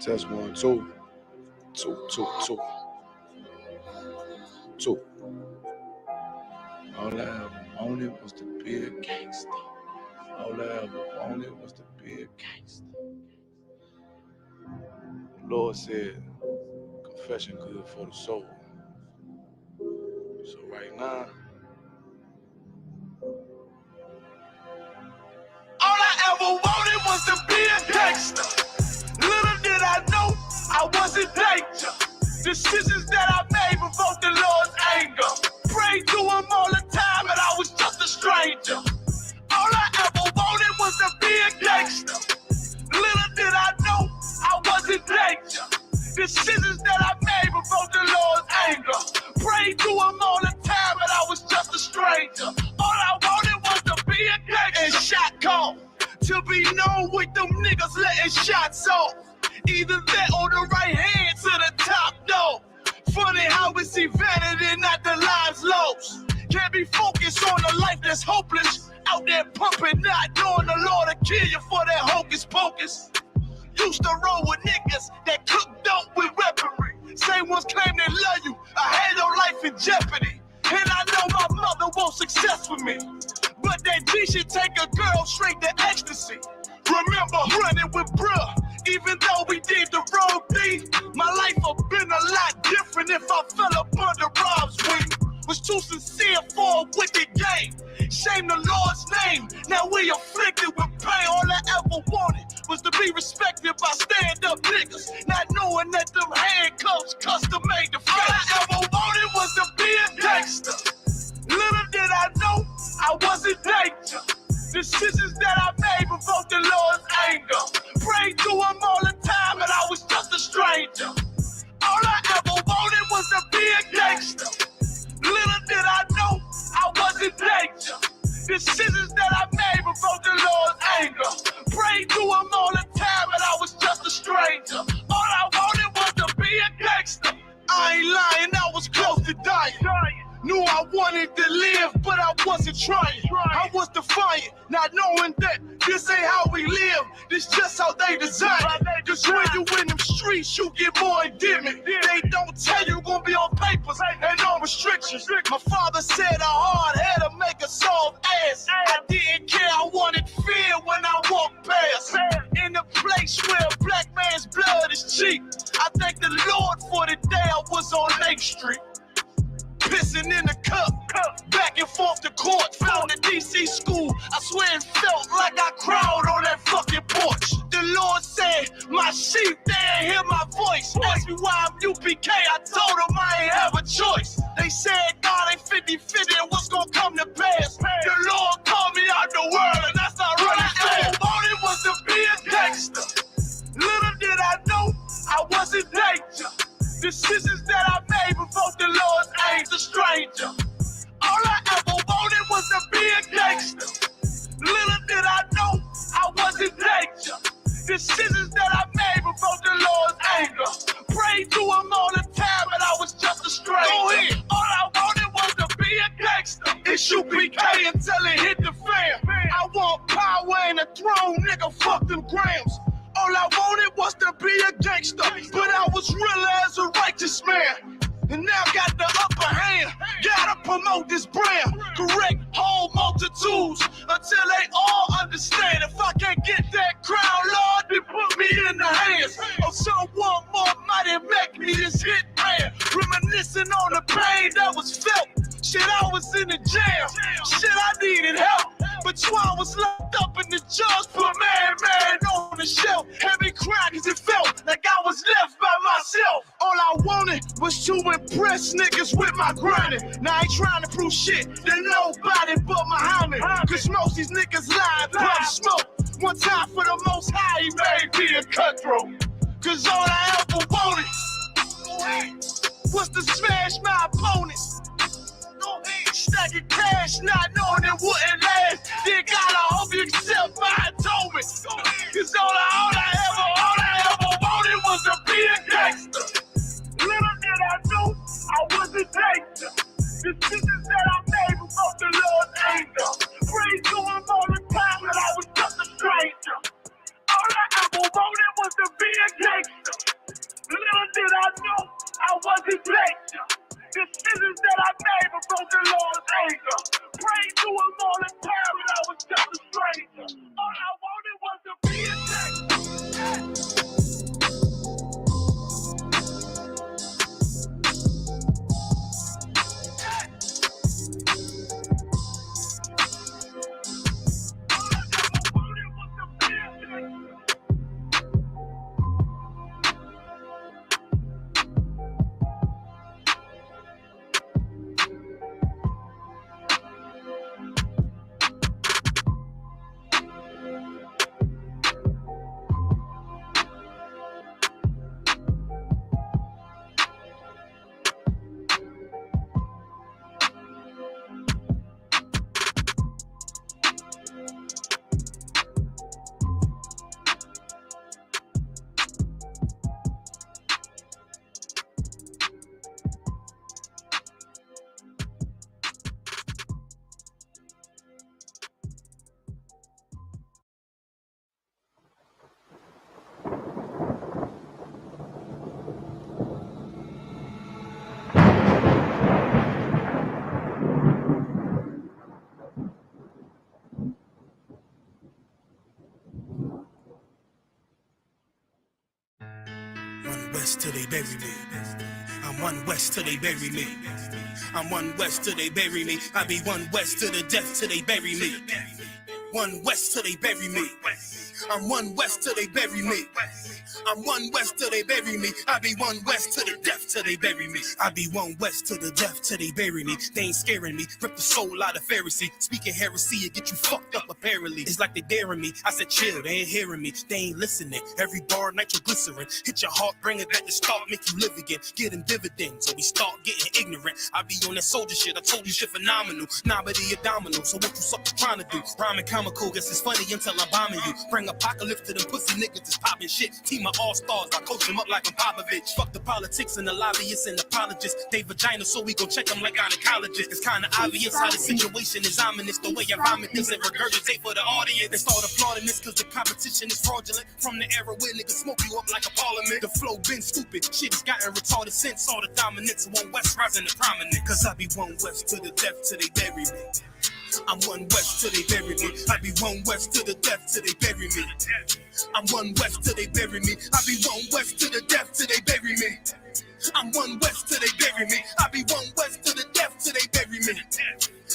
Test 1, 2. 2, 2, 2. 2. All I ever wanted was to be a gangster. All I ever wanted was to be a gangster. The Lord said, confession good for the soul. So right now, all I ever wanted was to be a gangster. Little did I know I was in danger. Decisions that I made provoked the Lord's anger. Prayed to him all the time and I was just a stranger. All I ever wanted was to be a gangster. Little did I know I was in danger. Decisions that I made provoked the Lord's anger. Prayed to him all the time and I was just a stranger. All I wanted was to be a gangster. And shot call to be known with them niggas letting shots off. Either that or the right hand to the top dog. Funny how we see vanity, not the lives lost. Can't be focused on a life that's hopeless. Out there pumping, not knowing the Lord will kill you for that hocus pocus. Used to roll with niggas that cook dope with weaponry. Same ones claim they love you. I had your life in jeopardy. And I know my mother wants success for me. But that G should take a girl straight to ecstasy. Remember running with bruh, even though we did the wrong thing. My life would've been a lot different if I fell up under Rob's wing. Was too sincere for a wicked game. Shame the Lord's name. Now we afflicted with pain. All I ever wanted was to be respected by stand-up niggas. Not knowing that them handcuffs custom made the face. All I ever wanted was to be a gangster. Little did I know I was in danger. Decisions that I made provoked the Lord's anger. Prayed to him all the time and I was just a stranger. All I ever wanted was to be a gangster. Little did I know I was in danger. Decisions that I made provoked the Lord's anger. Prayed to him all the time and I was just a stranger. All I wanted was to be a gangster. I ain't lying, I was close to dying. Knew I wanted to live, but I wasn't trying. I was defiant, not knowing that this ain't how we live. This just how they design it. Cause when you in them streets, you get more endemic. They don't tell you gonna be on papers and on restrictions. My father said a hard head to make a soft ass. I didn't care, I wanted fear when I walked past. In a place where a black man's blood is cheap. I thank the Lord for the day I was on Lake Street. Pissing in the cup, back and forth to court. Found the DC school, I swear it felt like I cried on that fucking porch. The Lord said, my sheep, they ain't hear my voice. Asked me why I'm UPK, I told them I ain't have a choice. They said God ain't 50-50 and what's gonna come to pass. The Lord called me out the world and that's not really fair. All I wanted was to be a gangster. Little did I know I was in danger. Decisions that I made provoked the Lord's anger. Stranger. All I ever wanted was to be a gangster. Little did I know I was in danger. Decisions that I made provoked the Lord's anger. Prayed to him all the time and I was just a stranger. Go ahead. All I wanted was to be a gangster. It's UPK until it hit the fan. I want power and a throne, nigga, fuck them grams. All I wanted was to be a gangster, but I was real as a righteous man. And now got the upper hand, gotta promote this brand. Correct whole multitudes until they all understand. If I can't get that crown, Lord, then put me in the hands of someone more mighty, make me this hit man. Reminiscing on the pain that was felt. Shit, I was in the jail. Shit, I needed help. But Twan was locked up in the judge put man on the shelf. Heavy crying cause it felt like I was left by myself. All I wanted was to impress niggas with my grinding. Now I ain't trying to prove shit to nobody but Muhammad. Cause most these niggas lie and pump smoke. One time for the most high, he made me a cutthroat. Cause all I ever wanted was to smash my opponents. Stacking cash, not knowing it wouldn't last. Then God, I hope you accept my atonement. Cause all I ever wanted was to be a gangster. Little did I know I was a gangster. Decisions that I made before the Lord's anger. Prayed to him all the time and I was just a stranger. All I ever wanted was to be a gangster. west till they bury me. I'm one west till they bury me. I'm one west till they bury me. I be one west to the death till they bury me. One west till they bury me. I'm one west till they bury me. I'm one west till they bury me. I be one west to the death till they bury me. I be one west to the death till they bury me. They ain't scaring me. Rip the soul out of Pharisee. Speaking heresy and get you fucked up apparently. It's like they daring me. I said chill, they ain't hearing me. They ain't listening. Every bar nitroglycerin. Hit your heart, bring it back to start, make you live again. Get them dividends, so we start getting ignorant. I be on that soldier shit. I told you shit phenomenal. Nah, but he a domino. So what you suckers trying to do? Rhyming comical, guess it's funny until I'm bombing you. Bring apocalypse to them pussy niggas that's popping shit. Team of all-stars, I coach them up like I'm Popovich. Fuck the politics and the lobbyists and apologists. They vagina, so we gon' check them like gynecologists. It's kinda obvious how the situation is ominous. The way I vomit this and regurgitate for the audience. They start applauding this cause the competition is fraudulent. From the era where niggas smoke you up like a parliament. The flow been stupid, shit has gotten retarded since all the dominance. One West rising to prominent. Cause I be one West to the death till they bury me. I'm one West till they bury me. I be one West to the death till they bury me. I'm one West till they bury me. I be one West to the death till they bury me. I'm one West till they bury me. I be one West to the death till they bury me.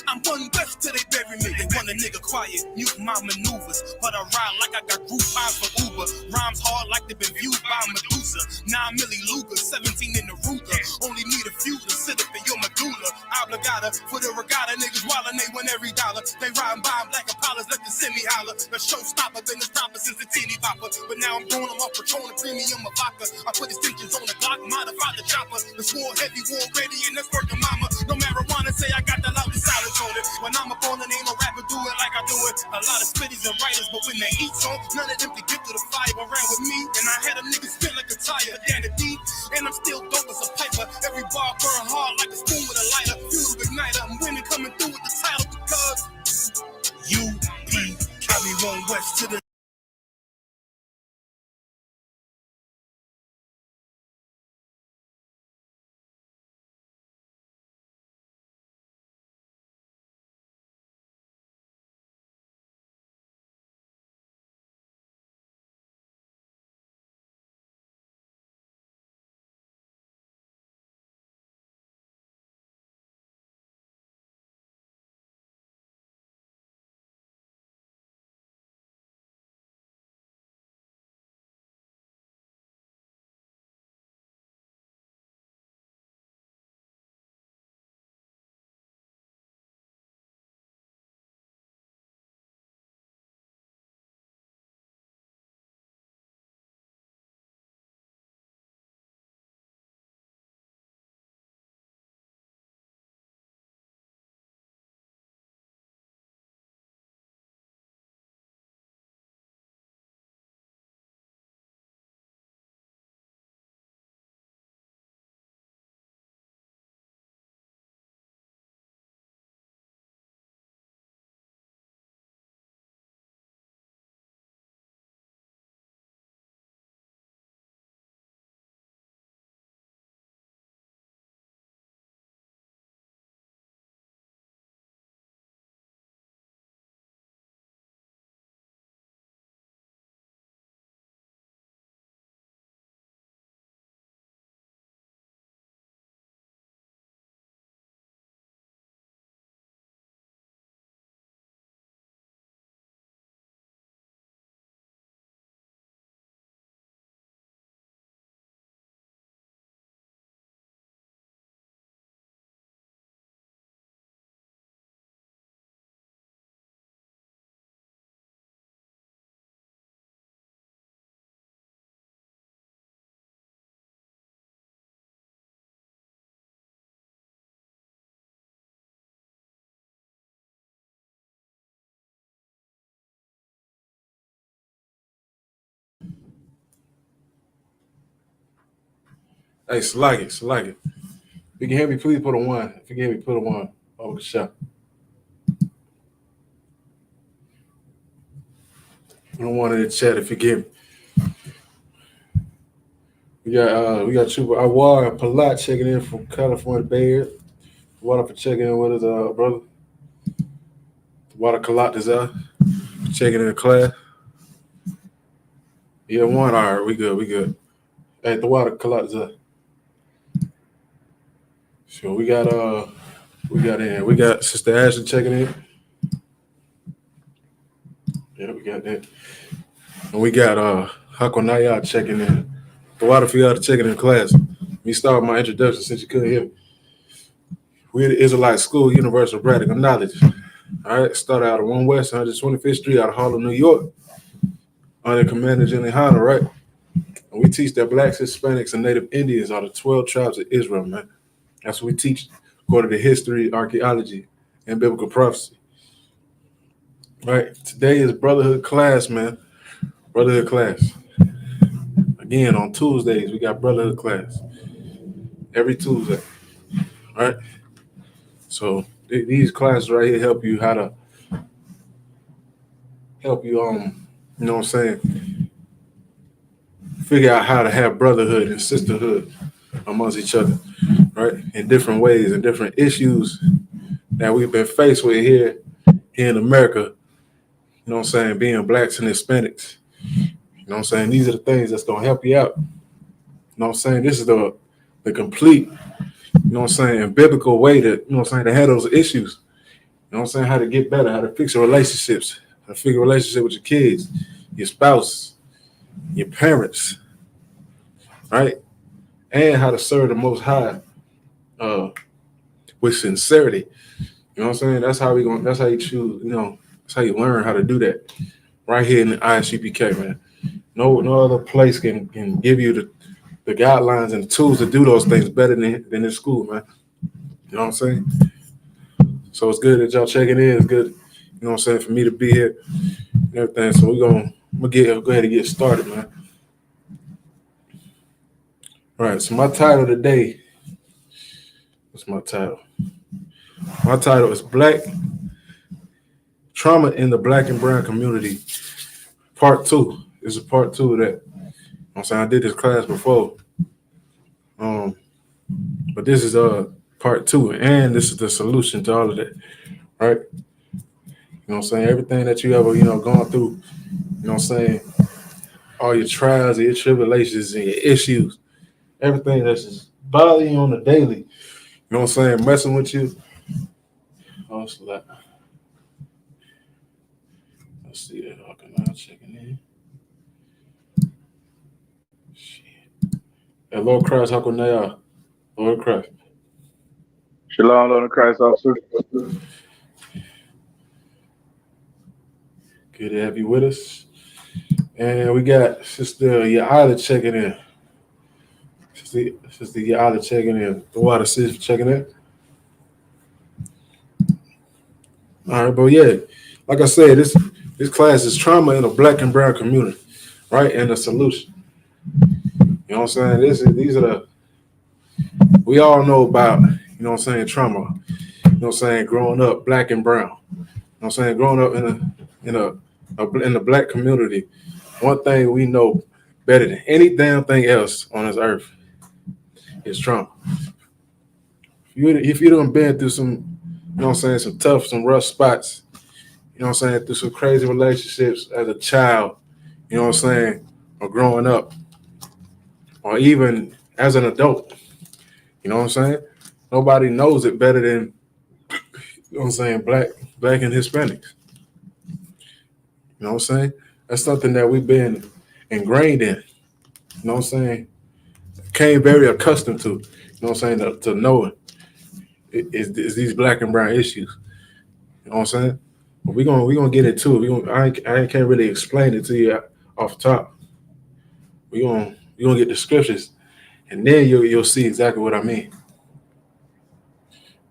I'm one West till they bury me. They want a nigga quiet, mute my maneuvers, but I ride like I got group fines for Uber. Rhymes hard like they've been viewed by Medusa. 9 milli Luger, 17 in the Ruger. Only need a few to sit up in your medulla. Obligata for the regatta, niggas wildin', they win every dollar. They riding by black Impalas, let the semi holler. The showstopper been the stopper since the teeny bopper. But now I'm throwing them off Patron and premium of vodka. I put distinctions on the Glock, modify the chopper. The swore heavy, war ready, and that's working mama. No marijuana, say I got the loudest silence on it. When I'm up on it, ain't no rapper do it like I do it. A lot of spitties and writers, but when they eat on, none of them can get to the fire around with me. And I had a nigga spin like a tire, down the D. And I'm still dope as a piper. Every bar burn hard like a spoon with a lighter. Fuel igniter, I'm winning coming through with the title because UP, I be one West to the Hey, select it, select it. If you can hear me, please put a 1. If you can hear me, put a 1. Oh, good shot. Put a 1 in the chat if you give me. We got Trooper Awar Palat checking in from California Bay Area. Water for checking in with us, brother. Water Kalat is out. Checking in the class. Yeah, 1. All right, we good. Hey, the water collector. So we got Sister Ashley checking in. Yeah, we got that. And we got Hakonaya checking in. The water for y'all checking in class. Me start my introduction since you couldn't hear me. We're the Israelite School, Universal Radical Knowledge. All right, started out of 1 West 125th Street out of Harlem, New York, under Commander Jenny Hanna, right? And we teach that blacks, Hispanics, and Native Indians are the 12 tribes of Israel, man. That's what we teach according to history, archaeology, and biblical prophecy. Right? Today is Brotherhood class, man. Brotherhood class. Again, on Tuesdays, we got Brotherhood class. Every Tuesday. All right? So these classes right here help you how to help you you know what I'm saying, figure out how to have brotherhood and sisterhood amongst each other, right? In different ways and different issues that we've been faced with here in America, you know what I'm saying, being blacks and Hispanics. You know what I'm saying? These are the things that's gonna help you out. You know what I'm saying? This is the complete, you know what I'm saying, biblical way to, you know what I'm saying, to handle those issues. You know what I'm saying? How to get better, how to fix your relationships, how to figure a relationship with your kids, your spouse, your parents, right? And how to serve the Most High uh, with sincerity. You know what I'm saying? That's how we going. That's how you choose. You know, that's how you learn how to do that. Right here in the ISGPK, man. No other place can give you the guidelines and the tools to do those things better than in school, man. You know what I'm saying? So it's good that y'all checking in. It's good, you know what I'm saying, for me to be here and everything. So we'll go ahead and get started, man. All right. So my title today. What's my title? My title is Black Trauma in the Black and Brown Community, Part 2. This is part 2 of that. You know what I'm saying? I did this class before. But this is part 2, and this is the solution to all of that, right? You know what I'm saying? Everything that you ever, gone through, you know what I'm saying? All your trials, your tribulations, and your issues, everything that's just bothering you on the daily, you know what I'm saying? Messing with you. Oh, it's like, let's see that. Okay, now checking in. Shit. Hey, Lord Christ, how can they Lord Christ. Shalom, Lord Christ, officer. Good to have you with us. And we got Sister Ya'ala checking in. Sister Ya'ala checking in. The water sis checking in. All right, but yeah, like I said, this class is trauma in a black and brown community, right? And the solution. You know what I'm saying? These are we all know about, you know what I'm saying, trauma. You know what I'm saying, growing up black and brown. You know what I'm saying, growing up in the black community. One thing we know better than any damn thing else on this earth is trauma. If you done been through some, you know what I'm saying, some tough, some rough spots, you know what I'm saying, through some crazy relationships as a child, you know what I'm saying, or growing up, or even as an adult, you know what I'm saying? Nobody knows it better than, you know what I'm saying, black and Hispanics. You know what I'm saying? That's something that we've been ingrained in. You know what I'm saying? Came very accustomed to, you know what I'm saying, to knowing is these black and brown issues. You know what I'm saying? But we're gonna get into it. I can't really explain it to you off the top. We're gonna get the scriptures, and then you'll see exactly what I mean.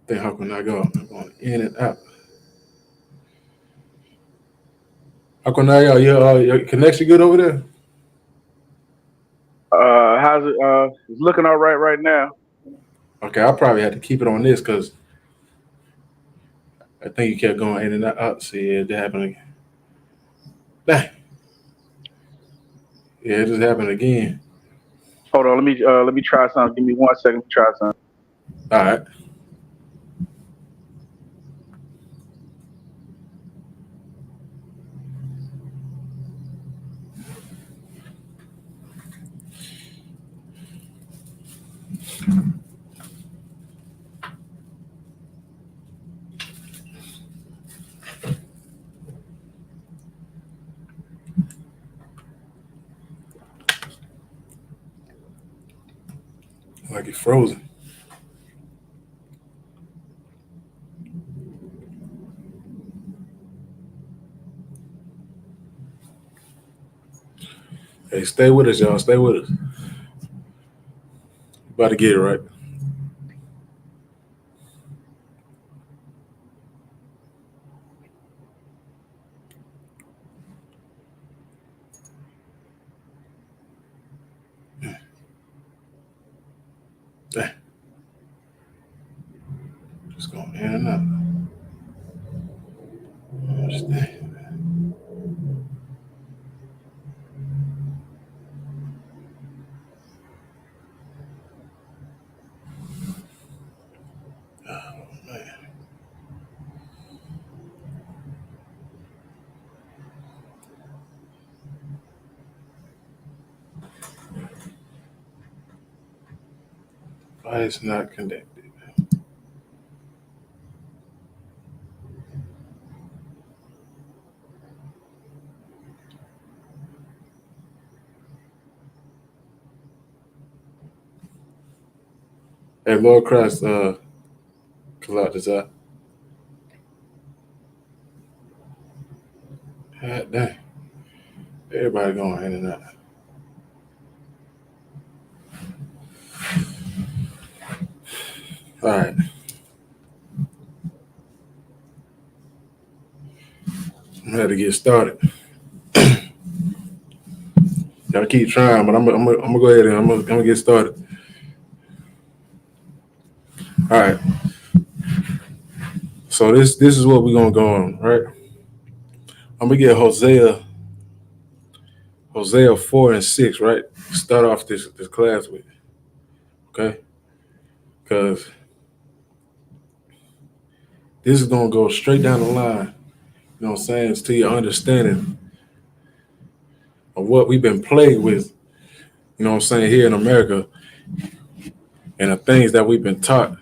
Then how can I go? I'm going in and out. How can I your connection good over there? How's it? It's looking all right now. Okay, I probably had to keep it on this because I think you kept going in and out. See, yeah, that happened again. Dang. Yeah, it just happened again. Hold on, let me try something. Give me 1 second. Let me try something. All right. Like it's frozen. Hey, stay with us, y'all. Stay with us. About to get it right. Dang. Just going in and out. Understand. Why it's not connected? Hey, Lord Christ, collect this out. God dang. Everybody going in and out. All right. I'm gonna have to get started. Gotta keep trying, but I'm gonna go ahead and I'm gonna get started. All right. So this is what we're gonna go on, right? I'm gonna get Hosea 4 and 6, right? Start off this class with, okay? Because this is gonna go straight down the line. You know what I'm saying? It's to your understanding of what we've been plagued with. You know what I'm saying, here in America, and the things that we've been taught.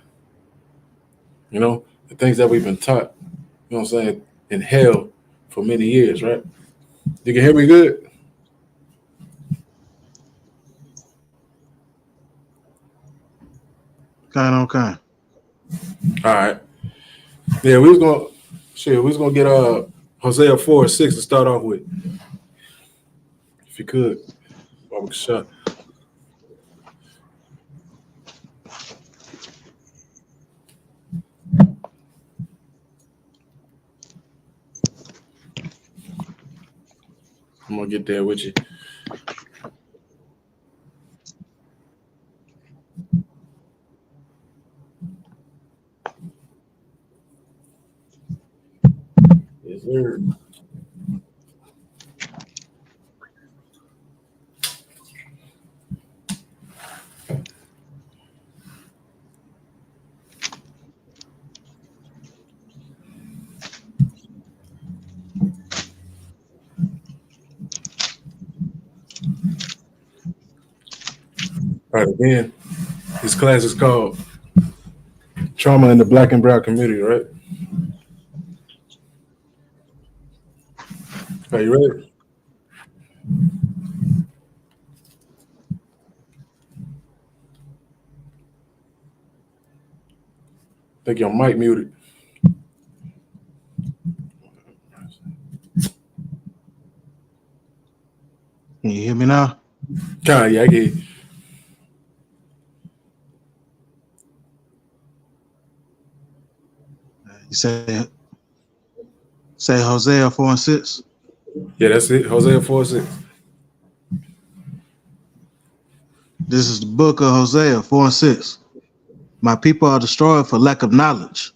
You know, the things that we've been taught. You know what I'm saying, in hell for many years, right? You can hear me good? Okay. All right. Yeah, we was gonna get Hosea 4 and 6 to start off with. If you could. Baba Shot. I'm gonna get there with you. Yes, sir. All right, again, this class is called Trauma in the Black and Brown Community, right? Are you ready? I think your mic muted. Can you hear me now? Kinda, yeah, I get you. You say Hosea 4 and 6. Yeah, that's it. Hosea 4 and 6. This is the book of Hosea 4 and 6. My people are destroyed for lack of knowledge,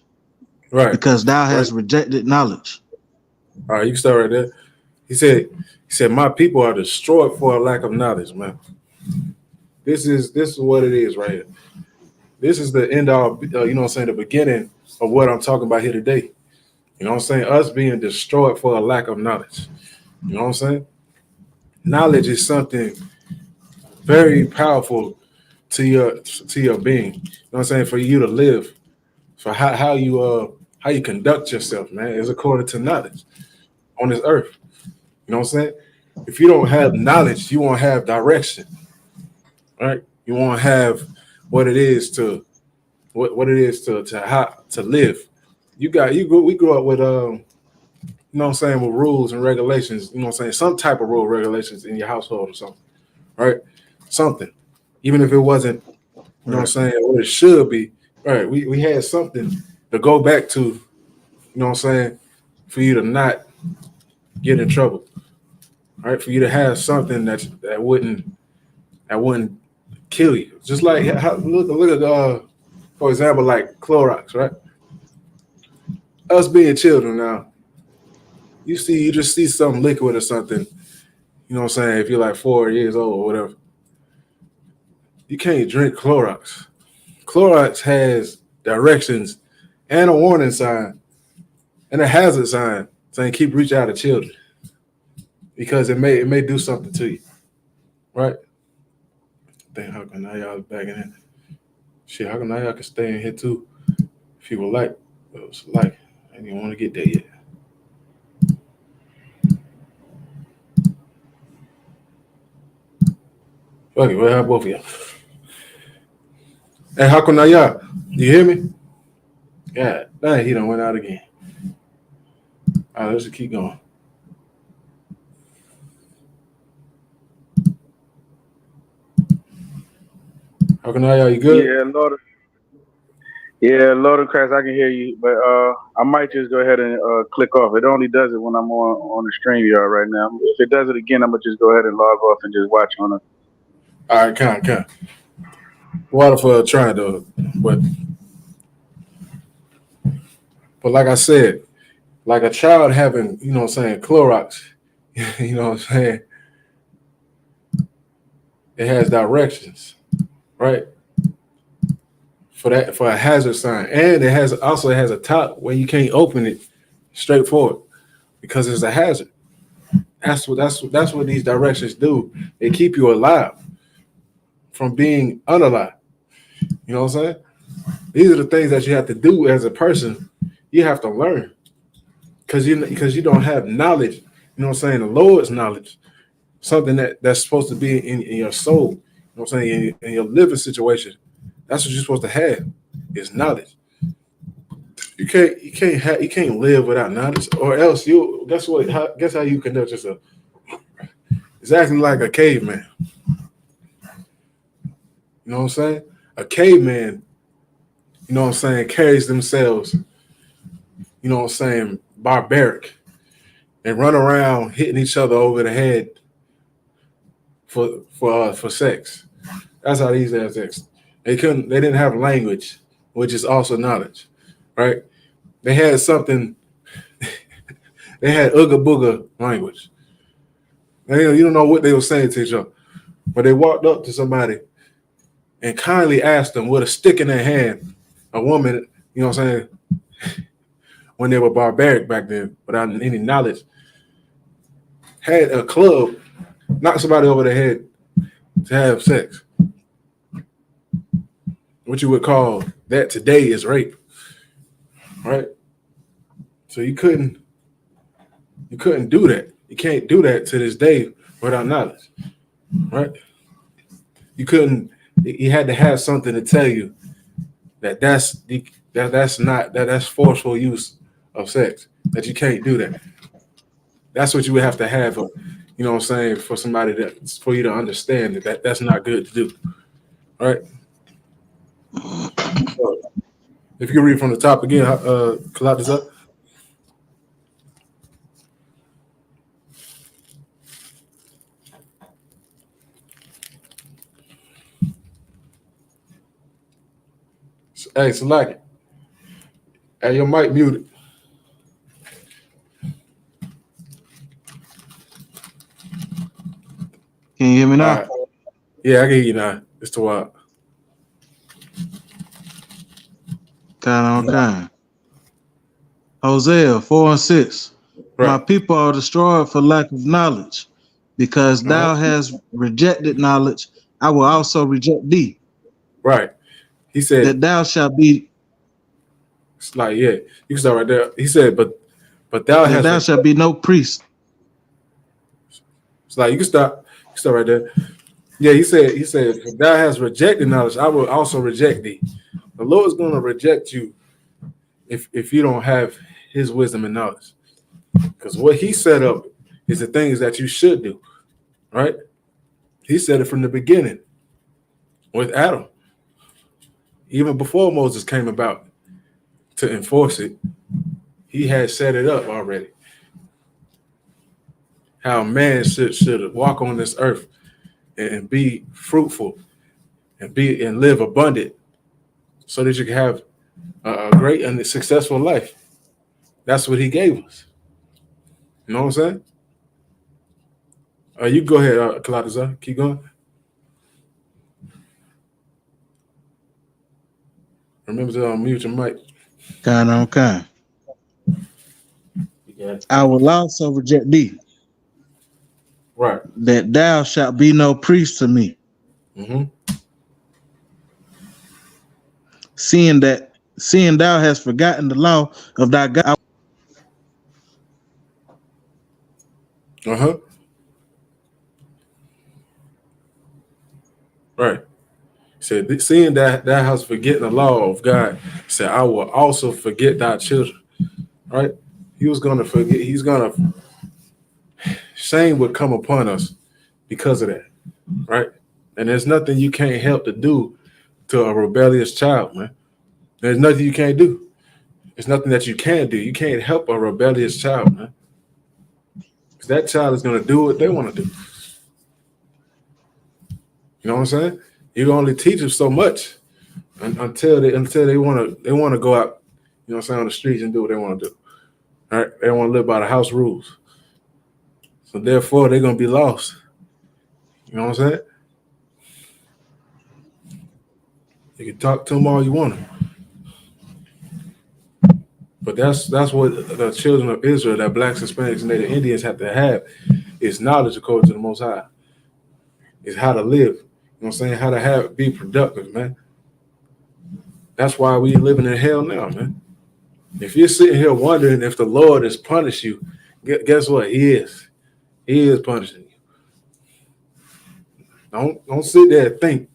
Right. because thou Right. hast rejected knowledge. All right, you can start right there. He said, my people are destroyed for a lack of knowledge, man. This is what it is right here. This is the end all, you know what I'm saying, the beginning of what I'm talking about here today. You know what I'm saying? Us being destroyed for a lack of knowledge. You know what I'm saying? Knowledge is something very powerful to your being. You know what I'm saying? For you to live, for how you conduct yourself, man, is according to knowledge on this earth. You know what I'm saying? If you don't have knowledge, you won't have direction, right? You won't have what it is to what it is to how to live. We grew up with you know what I'm saying, with rules and regulations, you know what I'm saying, some type of rule regulations in your household or something, right? Something. Even if it wasn't, you know what I'm saying, what it should be, right? We had something to go back to, you know what I'm saying, for you to not get in trouble, right? For you to have something that wouldn't kill you. Just like look at for example, like Clorox, right? Us being children now, you just see some liquid or something, you know what I'm saying, if you're like 4 years old or whatever, you can't drink Clorox. Clorox has directions and a warning sign and a hazard sign saying keep reach out to children because it may do something to you, right? I think how come now y'all back in here? Shit, how come now y'all can stay in here too if you would like? But it's like I didn't even want to get there yet. Fuck it, we'll have both of y'all. Hey, how come now y'all? You hear me? God dang, he done went out again. All right, let's just keep going. How come now y'all? You good? Lord of Christ, I can hear you, but I might just go ahead and click off. It only does it when I'm on the stream yard right now. If it does it again, I'm gonna just go ahead and log off and just watch on it. All right, kind. Water for trying to, but like I said, like a child having, you know what I'm saying, Clorox, you know what I'm saying, it has directions, right? For a hazard sign, and it has a top where you can't open it straightforward because it's a hazard. That's what these directions do. They keep you alive from being unalive. You know what I'm saying? These are the things that you have to do as a person. You have to learn because you don't have knowledge. You know what I'm saying? The Lord's knowledge, something that's supposed to be in your soul. You know what I'm saying? In your living situation, that's what you're supposed to have is knowledge. You can't live without knowledge, or else guess how you conduct yourself. Exactly like a caveman. You know what I'm saying? A caveman, you know what I'm saying, carries themselves, you know what I'm saying, barbaric, and run around hitting each other over the head for sex. That's how these have sex. They didn't have language, which is also knowledge, right? They had something. They had Ooga Booga language. You don't know what they were saying to each other, but they walked up to somebody and kindly asked them with a stick in their hand, a woman, you know what I'm saying, when they were barbaric back then, without any knowledge, had a club, knock somebody over the head to have sex. What you would call that today is rape, right? So you couldn't do that. You can't do that to this day without knowledge, right? You had to have something to tell you that's forceful use of sex, that you can't do that. That's what you would have to have, you know what I'm saying, for you to understand that's not good to do, right? So, if you can read from the top again, collapse this up. Hey, select it. Hey, your mic muted. Can you hear me now? Right. Yeah, I can hear you now. It's too wild. Okay. Hosea 4:6. Right. My people are destroyed for lack of knowledge, because thou hast rejected knowledge. I will also reject thee. Right. He said that thou shalt be. It's like, yeah, you can start right there. He said, but thou shalt be no priest. It's like you can start right there. Yeah, he said, if thou hast rejected knowledge, I will also reject thee. The Lord is going to reject you if you don't have his wisdom and knowledge. Because what he set up is the things that you should do, right? He said it from the beginning with Adam, even before Moses came about to enforce it. He had set it up already. How man should walk on this earth and be fruitful and live abundant, so that you can have a great and successful life. That's what he gave us. You know what I'm saying? You go ahead, Kalataza. Keep going. Remember to mute your mic. Kind on kind. Yeah. I will also reject thee, Right. that thou shalt be no priest to me, Mm-hmm. seeing thou hast forgotten the law of thy God. Uh-huh. Right. He said, seeing that thou hast forgotten the law of God, he said, I will also forget thy children. Right? He was gonna forget, shame would come upon us because of that. Right? And there's nothing you can't help to do to a rebellious child, man. There's nothing you can't do. There's nothing that you can do. You can't help a rebellious child, man. Because that child is going to do what they want to do. You know what I'm saying? You can only teach them so much until they want to go out, you know what I'm saying, on the streets and do what they want to do. All right? They want to live by the house rules. So therefore, they're going to be lost. You know what I'm saying? You can talk to them all you want to. But that's what the children of Israel, that blacks, Hispanics, and Native Indians have to have, is knowledge according to the Most High. Is how to live. You know what I'm saying? How to be productive, man. That's why we living in hell now, man. If you're sitting here wondering if the Lord has punished you, guess what? He is. He is punishing you. Don't sit there and think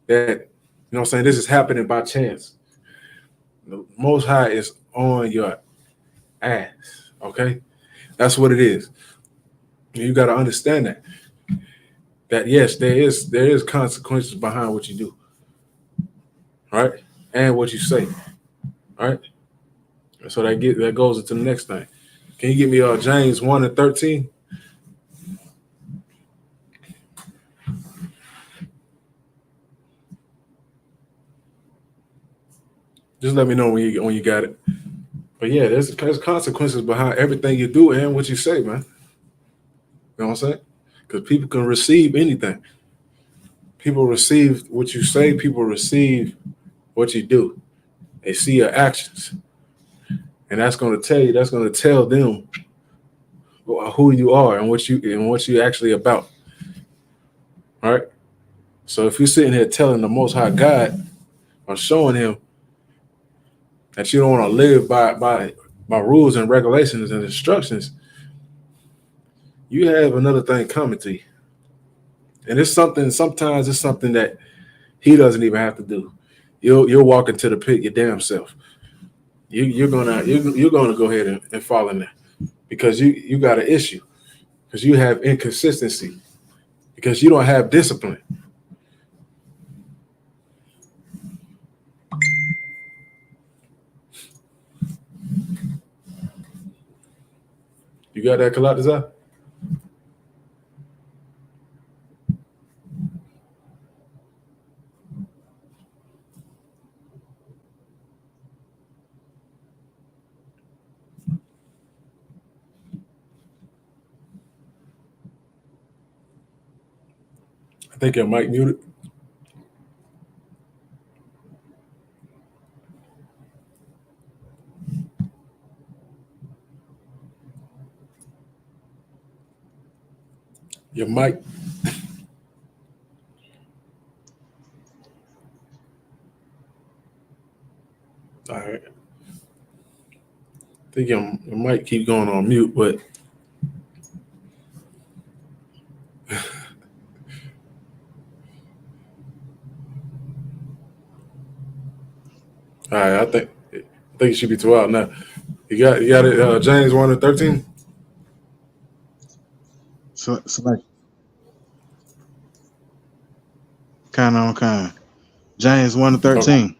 that, you know what I'm saying, this is happening by chance. The Most High is on your ass, okay? That's what it is. You got to understand that. That yes, there is consequences behind what you do, right? And what you say, right? So that goes into the next thing. Can you give me James 1:13? Just let me know when you got it. But yeah, there's consequences behind everything you do and what you say, man. You know what I'm saying? Because people can receive anything. People receive what you say. People receive what you do. They see your actions, and that's going to tell them who you are and what you actually about. All right. So if you're sitting here telling the Most High God or showing Him that you don't want to live by rules and regulations and instructions, you have another thing coming to you. And sometimes it's something that he doesn't even have to do. You'll walk into the pit your damn self. You're gonna go ahead and fall in there because you got an issue, because you have inconsistency, because you don't have discipline. You got that, Kalataza? I think your mic muted. Your mic. All right. I think your mic keep going on mute, but All right, I think it should be 12 now. You got it. James 1:13. So like kind on kind. James 1 and Okay. 13.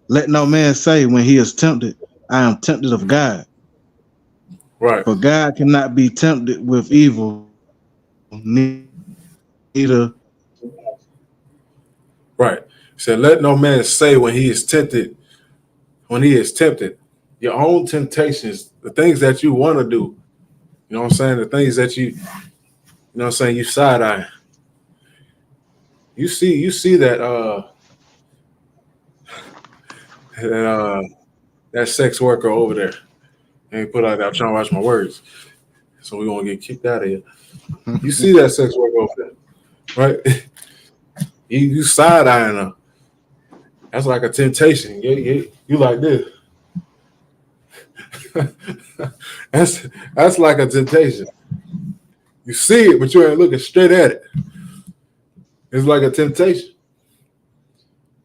Let no man say when he is tempted, I am tempted of God. Right. For God cannot be tempted with evil, neither. Right. He said, let no man say when he is tempted, your own temptations, the things that you want to do, you know what I'm saying? The things that you know what I'm saying, you side eye. You see that that sex worker over there. And put out there, I'm trying to watch my words. So we won't get kicked out of here. You see that sex worker over there, right? you side eyeing her. That's like a temptation. You like this. that's like a temptation. You see it, but you ain't looking straight at it. It's like a temptation.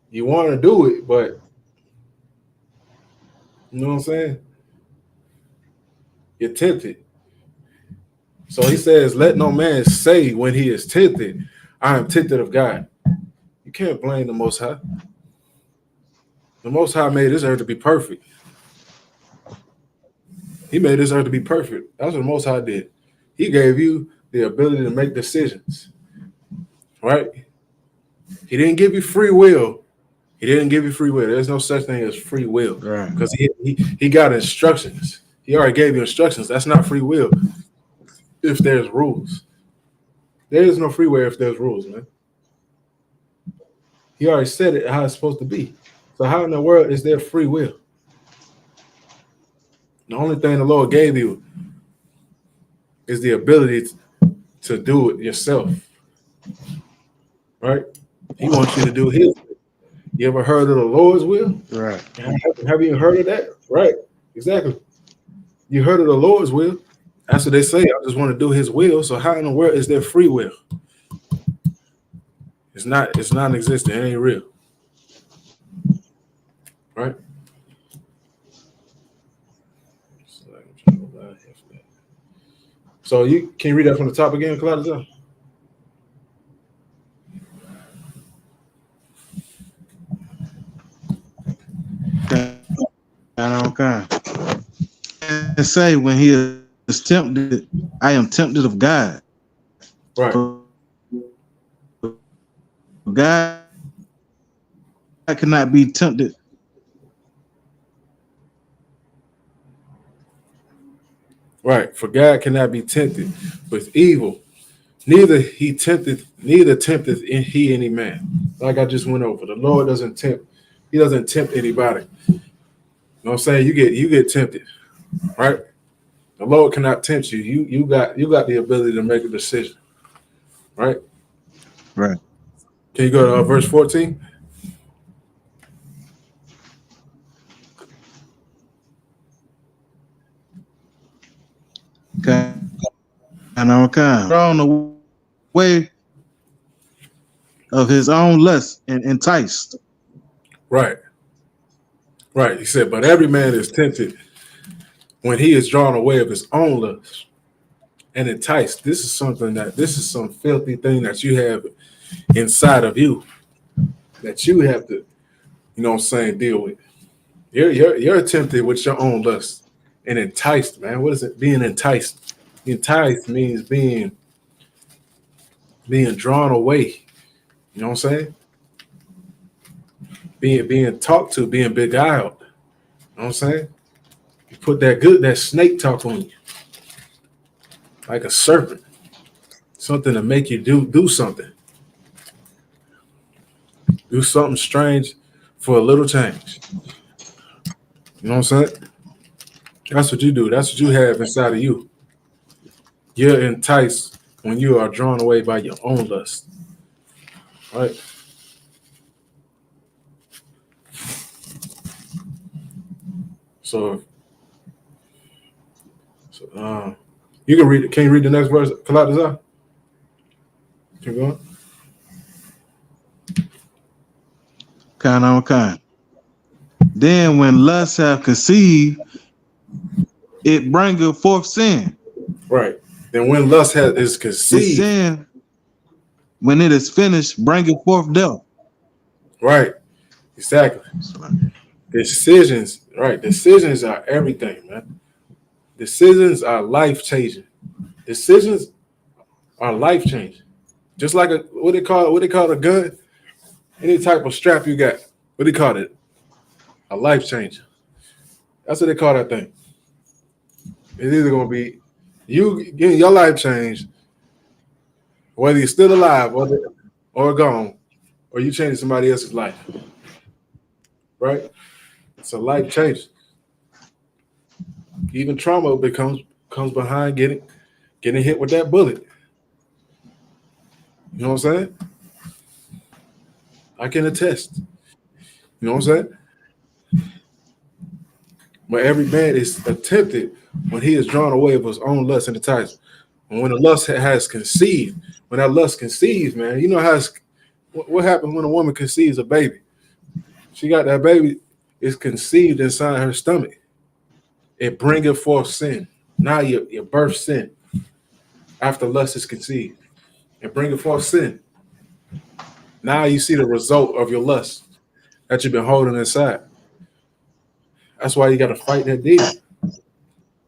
You want to do it, but you know what I'm saying? You're tempted. So he says, let no man say when he is tempted, I am tempted of God. You can't blame the Most High. The Most High made this earth to be perfect. He made this earth to be perfect. That's what the Most High did. He gave you the ability to make decisions, right? He didn't give you free will. He didn't give you free will. There's no such thing as free will, Right. because he got instructions. He already gave you instructions. That's not free will if there's rules. There is no free will if there's rules, man. He already said it how it's supposed to be. So how in the world is there free will? The only thing the Lord gave you is the ability to do it yourself, right? He wants you to do His. You ever heard of the Lord's will? Right. Have you heard of that? Right. Exactly. You heard of the Lord's will. That's what they say. I just want to do His will. So how in the world is there free will? It's non-existent. It ain't real. Right? So you can you read that from the top again, Kaladiza? Kind on kind. And say when he is tempted, I am tempted of God. Right. For God cannot be tempted. Right. For God cannot be tempted with evil. Neither tempteth he any man. Like I just went over. The Lord doesn't tempt. He doesn't tempt anybody. You know what I'm saying? You get tempted, right? The Lord cannot tempt you. You got the ability to make a decision, right? Right. Can you go to verse 14? Kind on kind. On the way of his own lust and enticed. Right. Right. He said, but every man is tempted when he is drawn away of his own lust and enticed. This is some filthy thing that you have inside of you that you have to, you know what I'm saying, deal with. You're tempted with your own lust and enticed, man. What is it? Being enticed. Enticed means being drawn away. You know what I'm saying? Being talked to, being beguiled. You know what I'm saying? You put that snake talk on you. Like a serpent. Something to make you do something. Do something strange for a little change. You know what I'm saying? That's what you do. That's what you have inside of you. You're enticed when you are drawn away by your own lust. Right? So you can read it. Can you read the next verse? Kaladiza? Keep going. Kind on kind. Then when lust have conceived, it bringeth forth sin. Right. Then when lust is And conceived, sin, when it is finished, bringeth forth death. right? Exactly. Decisions, right? Decisions are everything, man. Decisions are life changing. Decisions are life changing. Just like what they call a gun, any type of strap you got. What do they call it? A life changer. That's what they call that thing. It's either gonna be you getting your life changed, whether you're still alive or gone, or you changing somebody else's life. Right? It's a life change. Even trauma comes behind getting hit with that bullet. You know what I'm saying? I can attest. You know what I'm saying? But every man is tempted when he is drawn away of his own lust and enticement. And when the lust has conceived, when that lust conceives, man, you know what happens when a woman conceives a baby? She got that baby, it's conceived inside her stomach. It bringeth forth sin. Now your birth sin after lust is conceived. It bringeth forth sin. Now you see the result of your lust that you've been holding inside. That's why you got to fight that demon.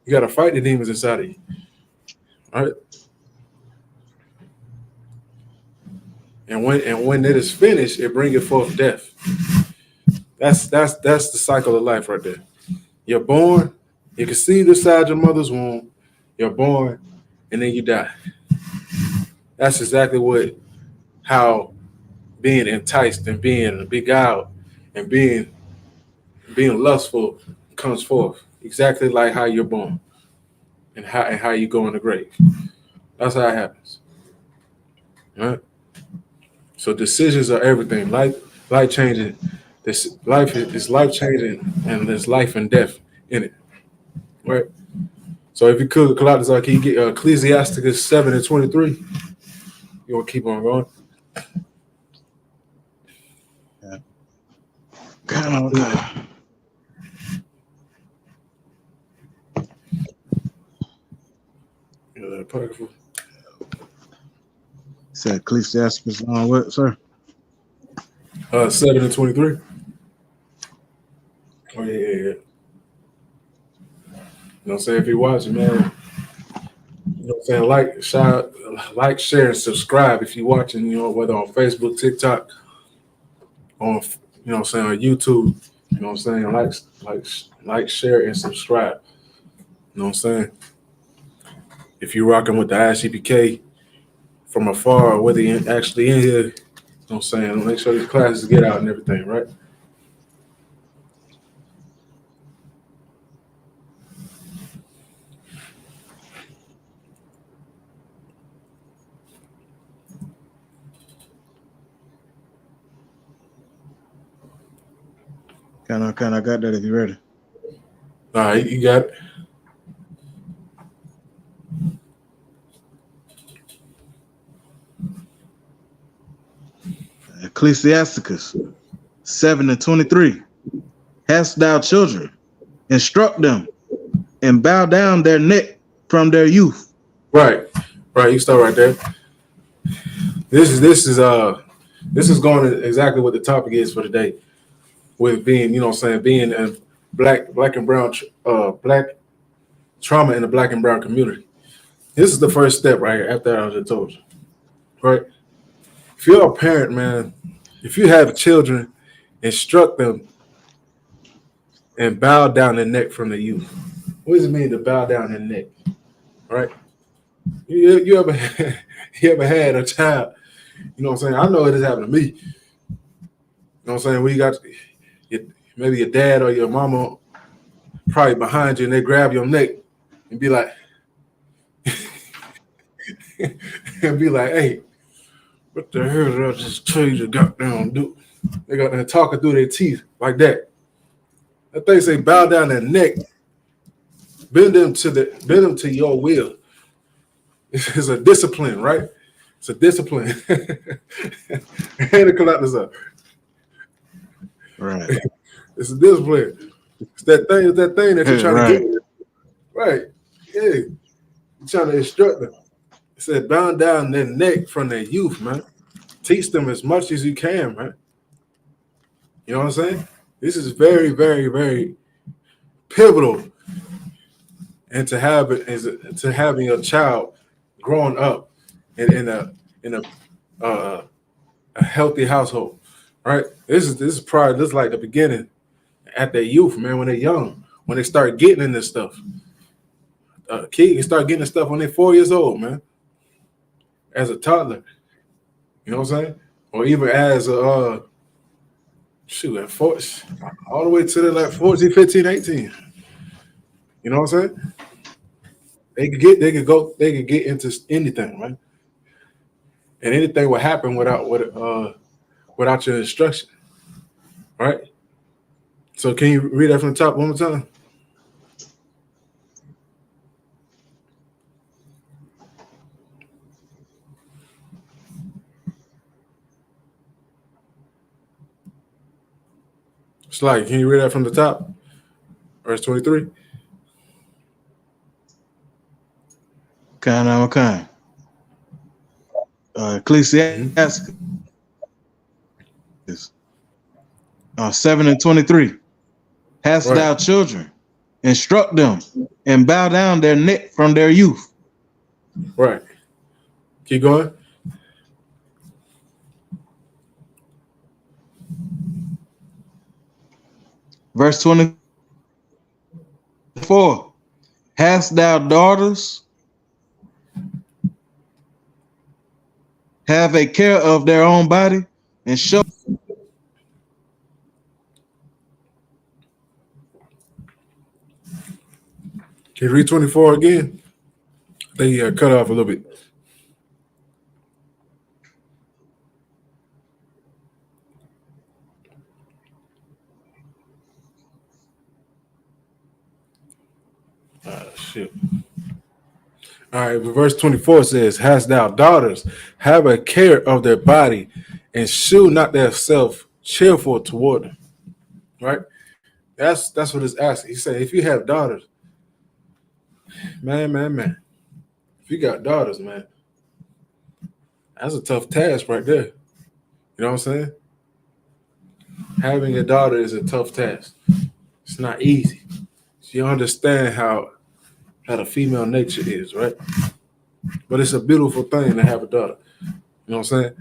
You got to fight the demons inside of you. All right. And when it is finished, it bringeth forth death. That's the cycle of life right there. You're born, you conceived inside your mother's womb, you're born, and then you die. That's exactly how being enticed and being beguiled and being lustful comes forth. Exactly like how you're born and how you go in the grave. That's how it happens. All right. So decisions are everything. Life changing. This life is life changing, and there's life and death in it. Right. So if you could, Kalata, can you get Ecclesiasticus 7:23? You want to keep on going? Kind of. Powerful. Said Ecclesiastes on what, sir? 7:23. Oh yeah. You know what I'm saying? If you're watching, man, you know what I'm saying? Like, share, and subscribe if you're watching, you know, whether on Facebook, TikTok, on, you know what I'm saying, on YouTube, you know what I'm saying? Like, share, and subscribe. You know what I'm saying? If you're rocking with the ICPK from afar, or whether you're actually in here, you know what I'm saying? Make sure these classes get out and everything, right? Kind of. I got that if you're ready. All right, you got it. Ecclesiasticus 7:23. Hast thou children, instruct them, and bow down their neck from their youth. Right. You start right there. This is going to exactly what the topic is for today, with being, you know what I'm saying, being a black and brown black trauma in the black and brown community. This is the first step right here after I just told you. Right? If you're a parent, man, if you have children, instruct them and bow down their neck from the youth. What does it mean to bow down their neck? Right? You ever had a child? You know what I'm saying? I know it has happened to me. You know what I'm saying? We got maybe your dad or your mama probably behind you, and they grab your neck and be like, hey, what the hell did I just tell you to goddamn do? They got there talking through their teeth like that. That thing say bow down their neck, bend them to your will. It's a discipline, right? It's a discipline. And the collectors up. Right. It's a discipline. It's that thing that you're trying to Right. get. Right. Yeah. You're trying to instruct them. It said bound down their neck from their youth, man. Teach them as much as you can, man. You know what I'm saying? This is very, very, very pivotal into to having a child growing up in a healthy household, right? This is probably this is like the beginning at their youth, man. When they're young, when they start getting into stuff, kid can start getting stuff when they're 4 years old, man. As a toddler, you know what I'm saying, or even as a at 4, all the way to the like 14, 15, 18. You know what I'm saying? They could get into anything, right? And anything will happen without your instruction, right? So can you read that from the top one more time? Slide, can you read that from the top? Verse 23. Okay. Ecclesiastes 7 and 23. Hast Right. thou children, instruct them, and bow down their neck from their youth. Right. Keep going. Verse 24. Hast thou daughters? Have a care of their own body, and show. Can you read 24 again? I think you cut off a little bit. Shit. All right, but verse 24 says, Hast thou daughters, have a care of their body, and shew not thyself cheerful toward them. Right? That's what it's asking. He said, if you have daughters, man. If you got daughters, man, that's a tough task right there. You know what I'm saying? Having a daughter is a tough task. It's not easy. So you understand how the female nature is, right? But it's a beautiful thing to have a daughter. You know what I'm saying?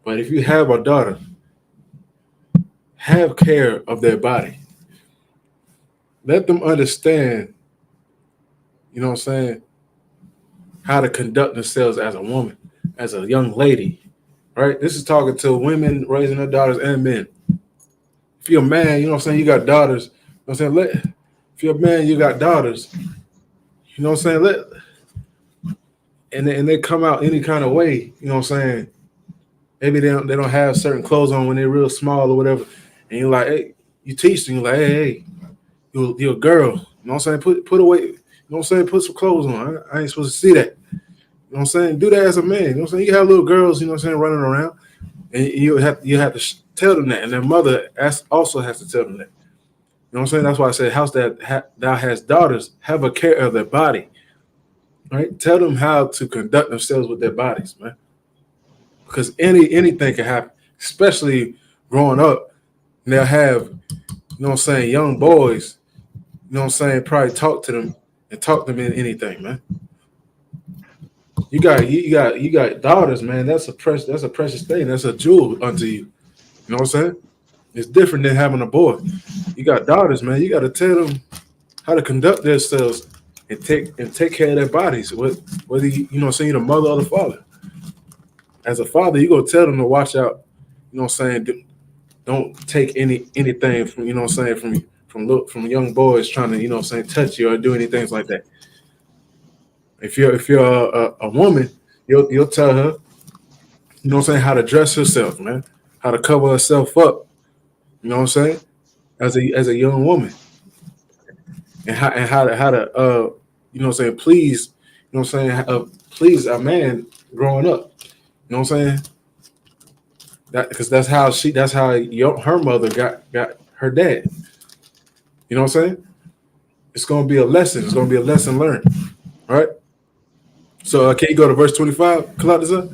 But if you have a daughter, have care of their body. Let them understand, you know what I'm saying, how to conduct themselves as a woman, as a young lady, right? This is talking to women raising their daughters and men. If you're a man, you know what I'm saying, you got daughters, you know what I'm saying, if you're a man, you got daughters, you know what I'm saying, and they come out any kind of way, you know what I'm saying, maybe they don't have certain clothes on when they're real small or whatever, and you're like, hey, you teach them, you're like, hey, you're a girl, you know what I'm saying, put away, you know what I'm saying, put some clothes on, I ain't supposed to see that, you know what I'm saying, do that as a man, you know what I'm saying, you have little girls, you know what I'm saying, running around, and you have to tell them that, and their mother also has to tell them that. You know what I'm saying? That's why I said, house that thou hast daughters, have a care of their body, right? Tell them how to conduct themselves with their bodies, man. Because anything can happen, especially growing up. And they'll have, you know what I'm saying, young boys, you know what I'm saying, probably talk to them in anything, man. You got daughters, man. That's a precious thing. That's a jewel unto you. You know what I'm saying? It's different than having a boy. You got daughters, man. You got to tell them how to conduct themselves and take care of their bodies. Whether you know what I'm saying, you're the mother or the father. As a father, you go tell them to watch out. You know what I'm saying? Don't take anything from, you know what I'm saying, from young boys trying to, you know what I'm saying, touch you or do anything like that. If you're a woman, you'll tell her, you know what I'm saying, how to dress herself, man, how to cover herself up. You know what I'm saying? As a young woman, and how to you know what I'm saying, please, you know what I'm saying, please a man growing up. You know what I'm saying? That because that's how her mother got her dad. You know what I'm saying? It's going to be a lesson. It's going to be a lesson learned. All right. So can you go to verse 25, Claudia?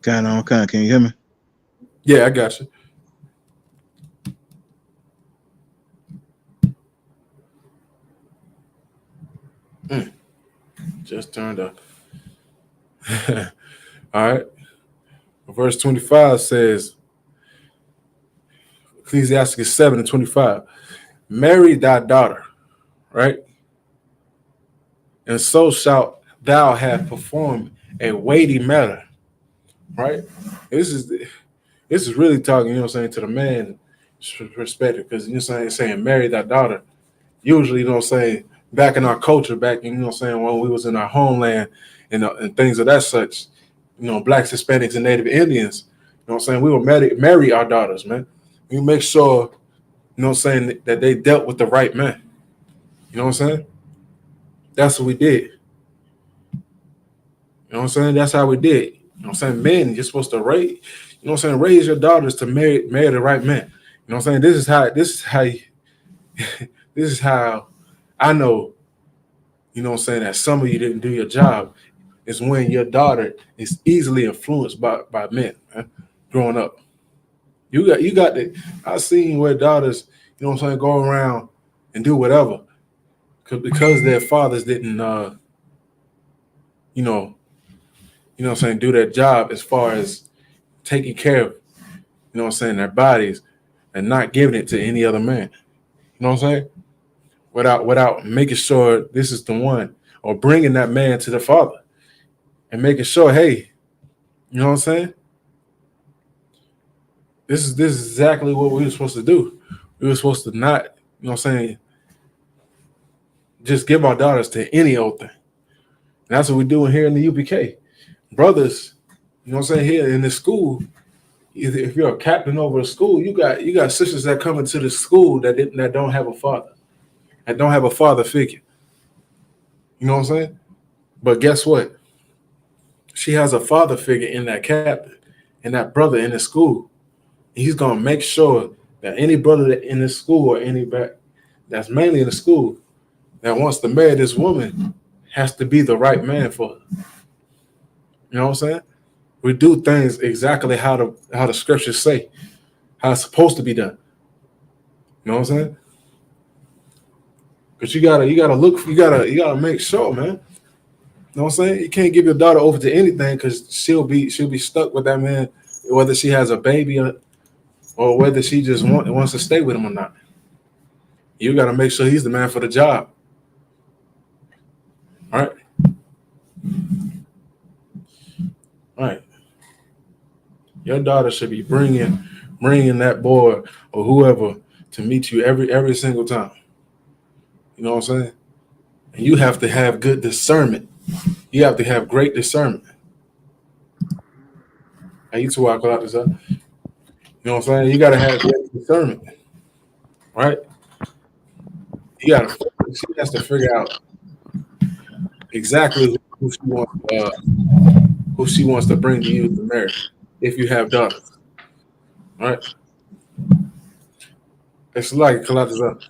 Kind on, kind. Can you hear me? Yeah, I got you. Just turned up. All right. Verse 25 says, Ecclesiastes 7:25, marry thy daughter, right? And so shalt thou have performed a weighty matter, right? This is really talking, you know what I'm saying, to the man perspective, because you know what I'm saying, marry thy daughter. Usually, you know what I'm saying, back in our culture, back in, you know what I'm saying, when we was in our homeland and things of that such, you know, blacks, Hispanics, and Native Indians, you know what I'm saying, we would marry our daughters, man. We make sure, you know what I'm saying, that they dealt with the right man. You know what I'm saying? That's what we did. You know what I'm saying? That's how we did. You know what I'm saying? Men, you're supposed to raise, you know what I'm saying, raise your daughters to marry the right man. You know what I'm saying? This is how I know, you know what I'm saying, that some of you didn't do your job, is when your daughter is easily influenced by men, man, growing up. You got the, I've seen where daughters, you know what I'm saying, go around and do whatever because their fathers didn't you know what I'm saying, do their job as far as taking care of, you know what I'm saying, their bodies and not giving it to any other man. You know what I'm saying? Without making sure this is the one, or bringing that man to the father and making sure, hey, you know what I'm saying? This is exactly what we were supposed to do. We were supposed to not, you know what I'm saying, just give our daughters to any old thing. And that's what we're doing here in the UPK. Brothers, you know what I'm saying, here in this school, if you're a captain over a school, you got sisters that come into the school that don't have a father, that don't have a father figure. You know what I'm saying? But guess what? She has a father figure in that captain and that brother in the school. He's gonna make sure that any brother that in the school, or any that's mainly in the school, that wants to marry this woman has to be the right man for her. You know what I'm saying? We do things exactly how the scriptures say, how it's supposed to be done. You know what I'm saying? Because you gotta make sure, man. You know what I'm saying? You can't give your daughter over to anything, because she'll be stuck with that man, whether she has a baby or whether she just wants to stay with him or not. You got to make sure he's the man for the job. All right. All right. Your daughter should be bringing that boy or whoever to meet you every single time. You know what I'm saying? And you have to have good discernment. You have to have great discernment. And you two, I call out this up. You know what I'm saying? You got to have great discernment, right? She has to figure out exactly who she wants to bring to you to marry, if you have daughters. All right. It's like Kalata's.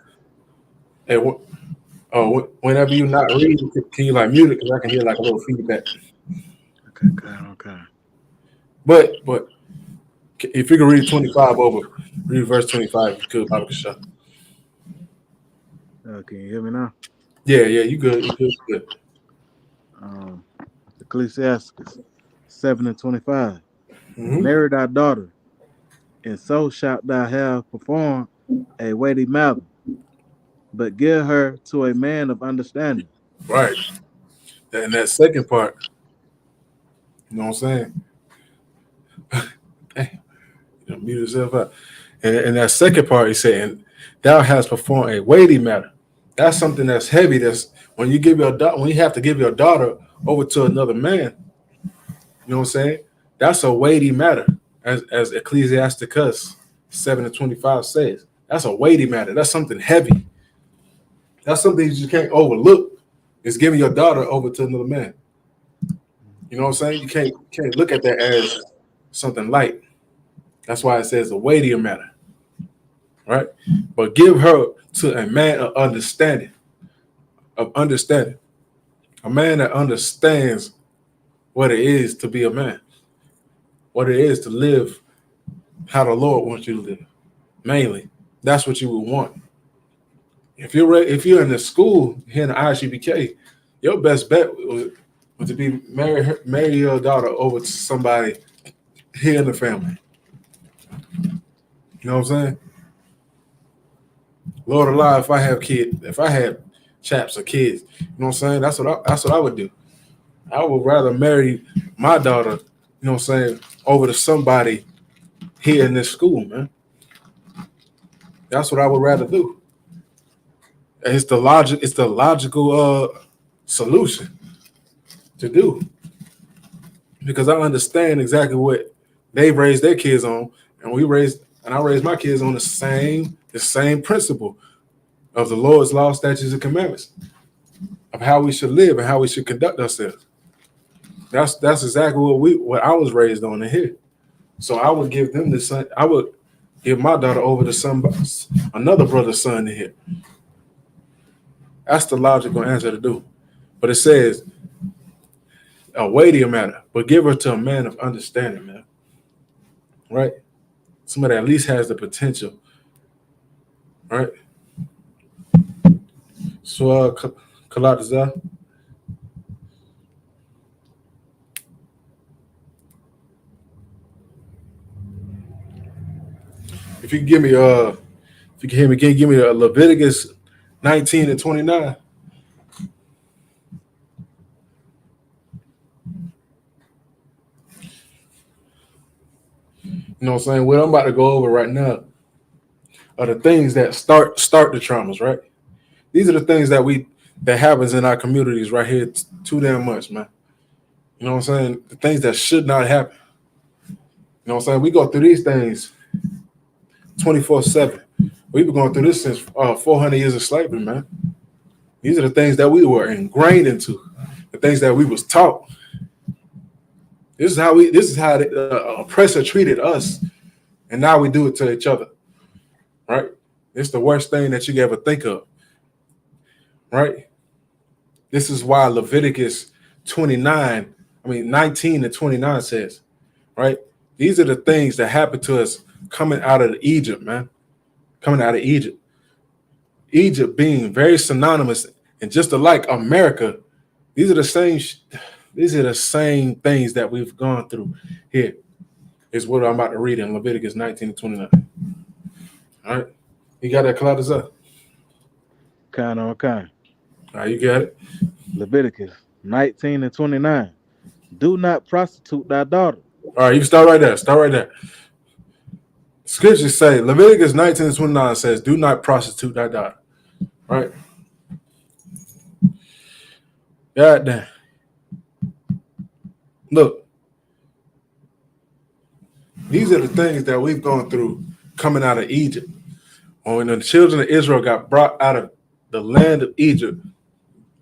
Hey, whenever you're not reading, can you like mute it? Because I can hear like a little feedback. Okay. But if you can read 25 over, read verse 25, you could, Bible shot. Can you hear me now? Yeah, you good. You good. Ecclesiastes 7:25. Mm-hmm. Marry thy daughter, and so shalt thou have performed a weighty matter, but give her to a man of understanding. Right. And that second part, you know what I'm saying? Hey, mute yourself up. And that second part, he said, and thou hast performed a weighty matter. That's something that's heavy. That's when you have to give your daughter over to another man. You know what I'm saying? That's a weighty matter, as Ecclesiasticus 7:25 says. That's a weighty matter. That's something heavy. That's something you just can't overlook. Is giving your daughter over to another man. You know what I'm saying? You can't look at that as something light. That's why it says a weightier matter, right? But give her to a man of understanding, a man that understands what it is to be a man, what it is to live how the Lord wants you to live. Mainly, that's what you would want. If you're in the school here in the ISUBK, your best bet was to be marry your daughter over to somebody here in the family. You know what I'm saying? Lord alive, if I had chaps or kids, you know what I'm saying? That's what I would do. I would rather marry my daughter, you know what I'm saying, over to somebody here in this school, man. That's what I would rather do. It's the logical solution to do. Because I understand exactly what they've raised their kids on, and I raised my kids on the same principle of the Lord's law, statutes, and commandments of how we should live and how we should conduct ourselves. That's exactly what I was raised on in here. So I would give them the son. I would give my daughter over to another brother's son in here. That's the logical answer to do. But it says a weightier matter, but give her to a man of understanding, man. Right? Somebody that at least has the potential. Right? So Kalataza. If you can give me if you can hear me, can you give me Leviticus 19 and 29? You know what I'm saying? What I'm about to go over right now are the things that start the traumas, right? These are the things that happens in our communities right here too damn much, man. You know what I'm saying? The things that should not happen. You know what I'm saying? We go through these things 24/7. We've been going through this since 400 years of slavery, man. These are the things that we were ingrained into, the things that we was taught. This is how the oppressor treated us, and now we do it to each other, right? It's the worst thing that you could ever think of, right? This is why Leviticus 19 and 29 says, right? These are the things that happened to us coming out of Egypt, man. Coming out of Egypt. Egypt being very synonymous and just like America. These are the same things that we've gone through here. Is what I'm about to read in Leviticus 19 and 29. All right. You got that, Claudius up? Kind on kind. All right, you got it. Leviticus 19 and 29. Do not prostitute thy daughter. All right, you can start right there. Start right there. Scriptures say, Leviticus 19 and 29 says, do not prostitute thy daughter. Right? God damn. Look, these are the things that we've gone through coming out of Egypt. When the children of Israel got brought out of the land of Egypt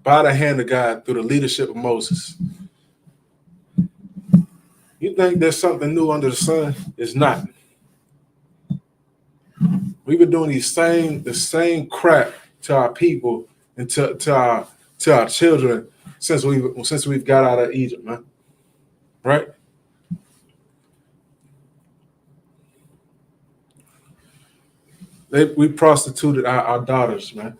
by the hand of God through the leadership of Moses. You think there's something new under the sun? It's not. We've been doing the same crap to our people and to our children since we've got out of Egypt, man. Right? We prostituted our daughters, man.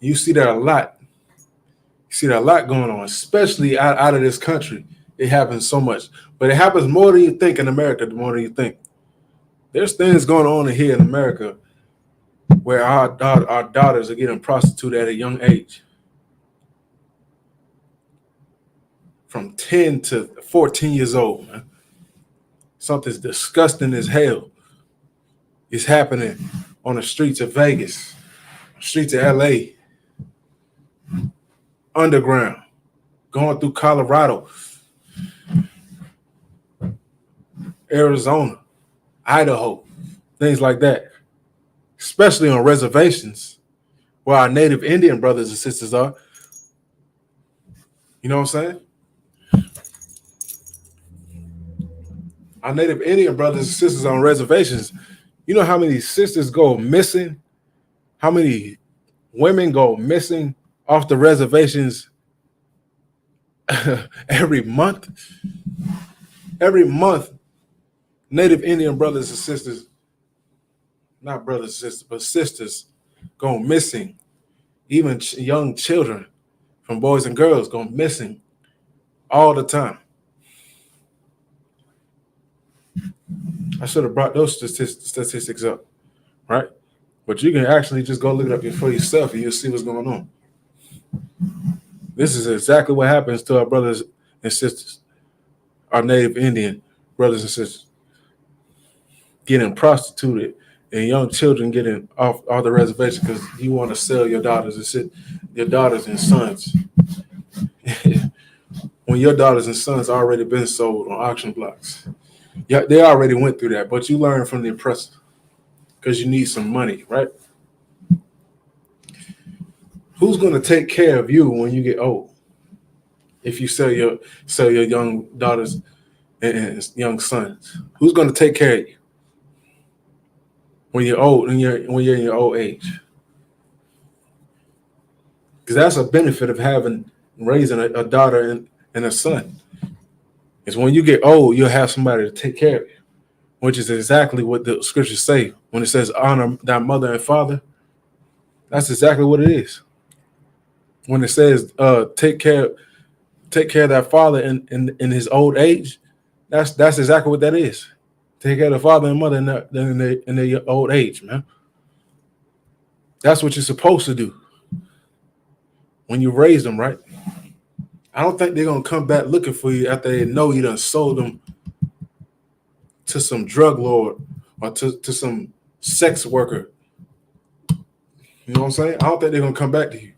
You see that a lot. You see that a lot going on, especially out of this country. It happens so much. But it happens more than you think in America, the more than you think. There's things going on here in America where our daughters are getting prostituted at a young age. From 10 to 14 years old, man. Something's disgusting as hell is happening on the streets of Vegas, streets of LA, underground, going through Colorado, Arizona, Idaho, things like that, especially on reservations where our native Indian brothers and sisters are. You know what I'm saying? our Native Indian brothers and sisters on reservations, you know how many sisters go missing? How many women go missing off the reservations every month? Every month, Native Indian brothers and sisters, not brothers and sisters, but sisters, go missing. Even young children, from boys and girls, go missing all the time. I should have brought those statistics up, right? But you can actually just go look it up for yourself and you'll see what's going on. This is exactly what happens to our brothers and sisters, our Native Indian brothers and sisters, getting prostituted and young children getting off the reservation because you want to sell your daughters and sons. When your daughters and sons already been sold on auction blocks. Yeah, they already went through that, but you learn from the oppressor because you need some money, right? Who's going to take care of you when you get old? If you sell your young daughters and young sons, who's going to take care of you when you're old and when you're in your old age? Because that's a benefit of raising a daughter and a son. Is when you get old, you'll have somebody to take care of you, which is exactly what the scriptures say when it says honor thy mother and father. That's exactly what it is. When it says take care of that father in his old age, that's exactly what that is. Take care of the father and mother in their old age, man. That's what you're supposed to do when you raise them, right? I don't think they're gonna come back looking for you after they know you done sold them to some drug lord or to some sex worker. You know what I'm saying? I don't think they're gonna come back to you.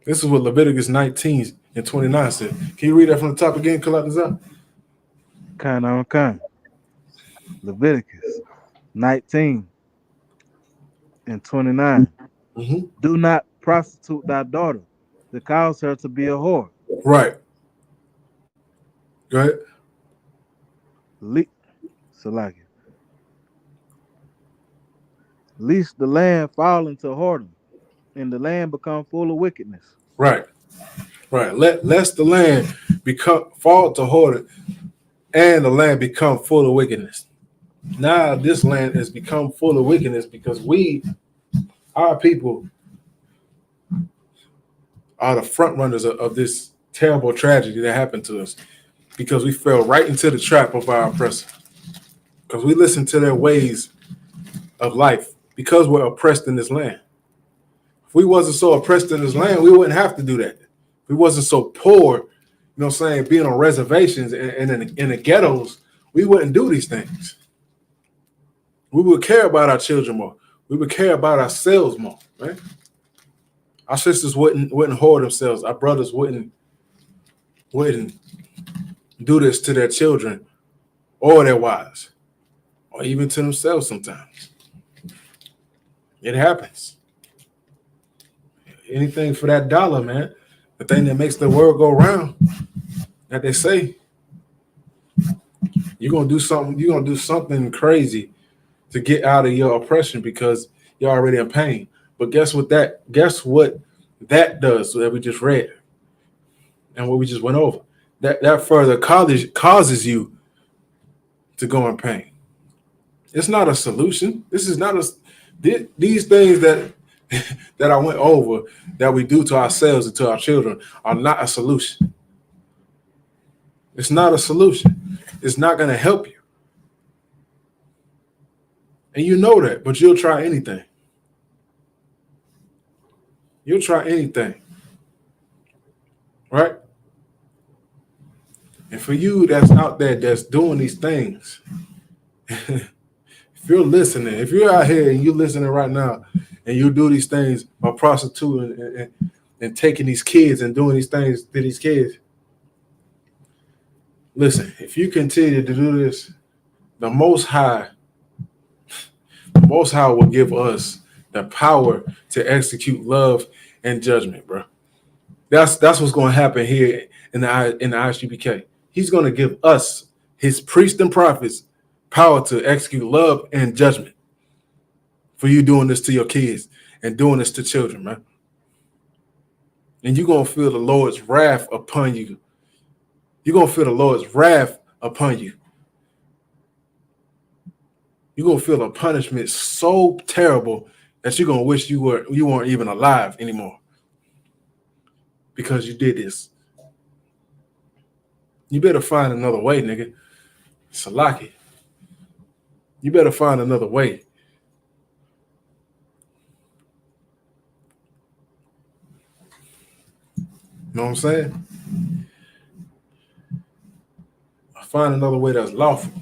This is what Leviticus 19 and 29 said. Can you read that from the top again, Kalatazar? Kind. Leviticus 19 and 29. Mm-hmm. Do not prostitute thy daughter to cause her to be a whore. Right. Go ahead. Lest the land fall into whoredom, and the land become full of wickedness. Right. Lest the land fall to whoredom, and the land become full of wickedness. Now this land has become full of wickedness because our people, are the front runners of this terrible tragedy that happened to us because we fell right into the trap of our oppressor. Because we listened to their ways of life because we're oppressed in this land. If we wasn't so oppressed in this land, we wouldn't have to do that. If we wasn't so poor, you know what I'm saying, being on reservations and in the ghettos, we wouldn't do these things. We would care about our children more. We would care about ourselves more, right? Our sisters wouldn't hoard themselves. Our brothers wouldn't do this to their children or their wives, or even to themselves sometimes. It happens. Anything for that dollar, man. The thing that makes the world go round, that they say. You're gonna do something crazy to get out of your oppression because you're already in pain. But guess what that does that we just read and what we just went over? That further causes you to go in pain. It's not a solution. This is not these things that I went over that we do to ourselves and to our children are not a solution. It's not a solution. It's not going to help you. And you know that, but you'll try anything. You'll try anything. Right? And for you that's out there that's doing these things, if you're listening, if you're out here and you're listening right now and you do these things by prostituting and taking these kids and doing these things to these kids, listen, if you continue to do this, the Most High will give us the power to execute love and judgment, bro. That's what's going to happen here in the ISUPK. He's going to give us, his priests and prophets, power to execute love and judgment for you doing this to your kids and doing this to children, man. And you're going to feel the Lord's wrath upon you. You're going to feel the Lord's wrath upon you. You're going to feel a punishment so terrible that you're going to wish you weren't even alive anymore because you did this. You better find another way, nigga. Salaki. You better find another way. You know what I'm saying? Find another way that's lawful.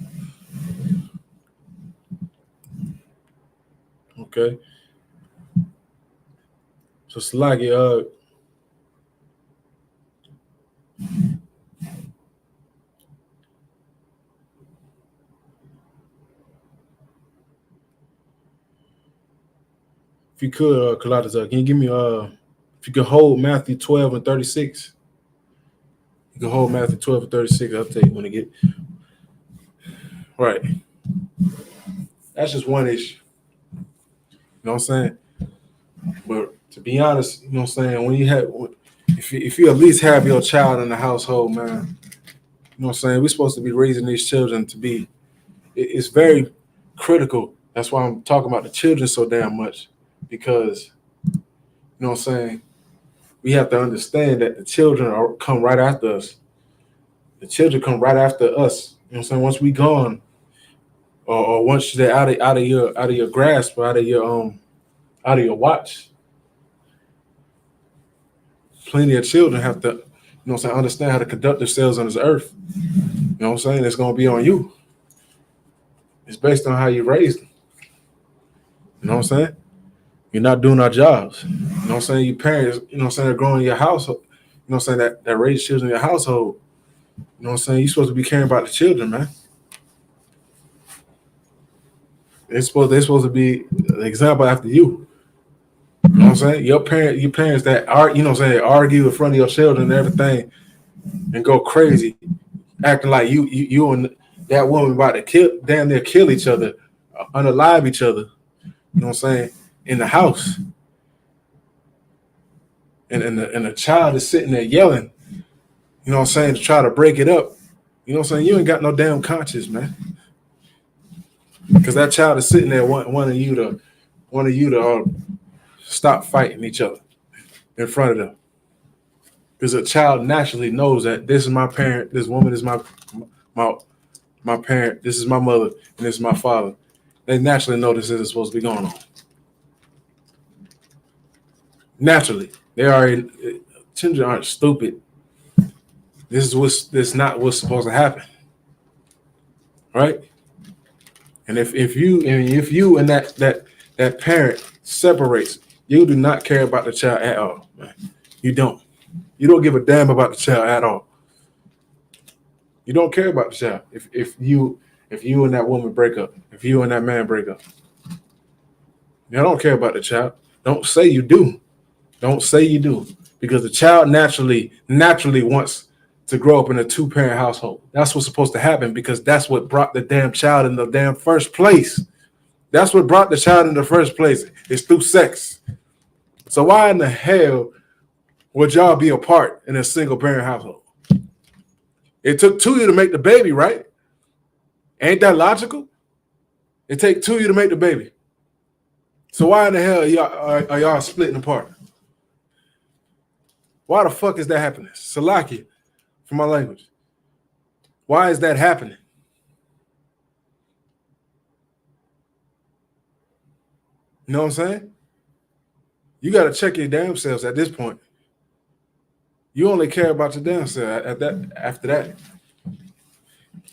Okay. So Salaki, if you could, Kalata, can you give me if you could hold Matthew 12 and 36? You can hold Matthew 12 and 36. I'll tell you when to get right. That's just one issue. You know what I'm saying? But to be honest, you know what I'm saying, when you have, if you at least have your child in the household, man, you know what I'm saying, we're supposed to be raising these children to be, it's very critical. That's why I'm talking about the children so damn much, because, you know what I'm saying, we have to understand that the children come right after us. The children come right after us. You know what I'm saying? Once we gone, or once they're out of your grasp, or out of your watch, plenty of children have to, you know what I'm saying, understand how to conduct themselves on this earth. You know what I'm saying? It's gonna be on you. It's based on how you raised them. You know what I'm saying? You're not doing our jobs. You know what I'm saying? Your parents, you know what I'm saying, are growing in your household. You know what I'm saying, that raise children in your household. You know what I'm saying? You're supposed to be caring about the children, man. They're supposed to be an example after you. You know what I'm saying? Your parents that are, you know what I'm saying, argue in front of your children and everything and go crazy, acting like you and that woman about to damn near kill each other, unalive each other. You know what I'm saying? In the house. And the child is sitting there yelling, you know what I'm saying, to try to break it up. You know what I'm saying? You ain't got no damn conscience, man. Because that child is sitting there wanting you to stop fighting each other in front of them. Because a child naturally knows that this is my parent, this woman is my parent, this is my mother, and this is my father. They naturally know this isn't supposed to be going on. Naturally. Children aren't stupid. This is not what's supposed to happen. Right? And if you and that parent separates, you do not care about the child at all, man. You don't. You don't give a damn about the child at all. You don't care about the child. If you and that woman break up, if you and that man break up, you don't care about the child. Don't say you do. Don't say you do, because the child naturally wants to grow up in a two-parent household. That's what's supposed to happen, because that's what brought the damn child in the damn first place. That's what brought the child in the first place. It's through sex. So why in the hell would y'all be apart in a single-parent household? It took two of you to make the baby, right? Ain't that logical? It take two of you to make the baby. So why in the hell are y'all splitting apart? Why the fuck is that happening? Salaki, for my language. Why is that happening? You know what I'm saying? You got to check your damn selves at this point. You only care about your damn self after that.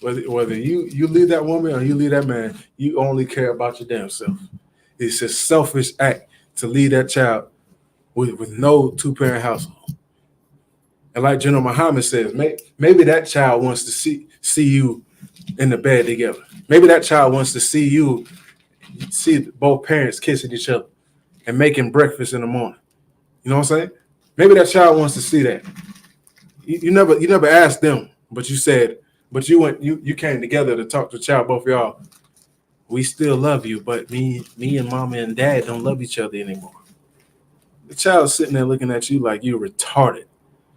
Whether you leave that woman or you leave that man, you only care about your damn self. It's a selfish act to leave that child with no two-parent household. And like General Muhammad says, maybe that child wants to see you in the bed together. Maybe that child wants to see both parents kissing each other and making breakfast in the morning. You know what I'm saying? Maybe that child wants to see that. You never asked them, but you said, but you came together to talk to the child, both of y'all. We still love you, but me and mama and dad don't love each other anymore. The child's sitting there looking at you like you're retarded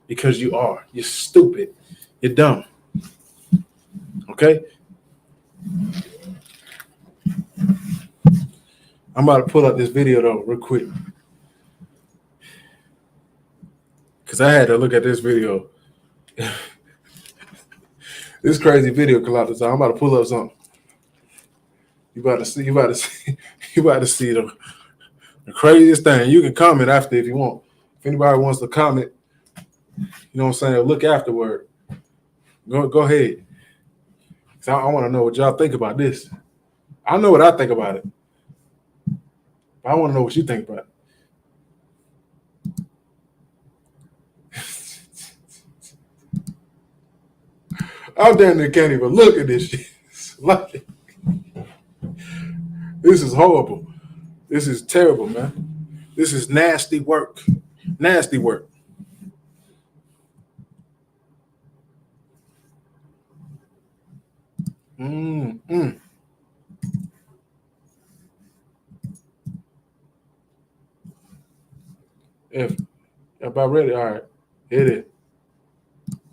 because you are. You're stupid. You're dumb. Okay? I'm about to pull up this video though, real quick. Because I had to look at this video. This crazy video, Colada. So I'm about to pull up something. You about to see the craziest thing. You can comment after if you want. If anybody wants to comment, you know what I'm saying, or look afterward. Go ahead. So I want to know what y'all think about this. I know what I think about it. But I want to know what you think about it. I'm down there can't even look at this shit. Like, this is horrible. This is terrible, man. This is nasty work. Nasty work. If about ready, all right. Hit it.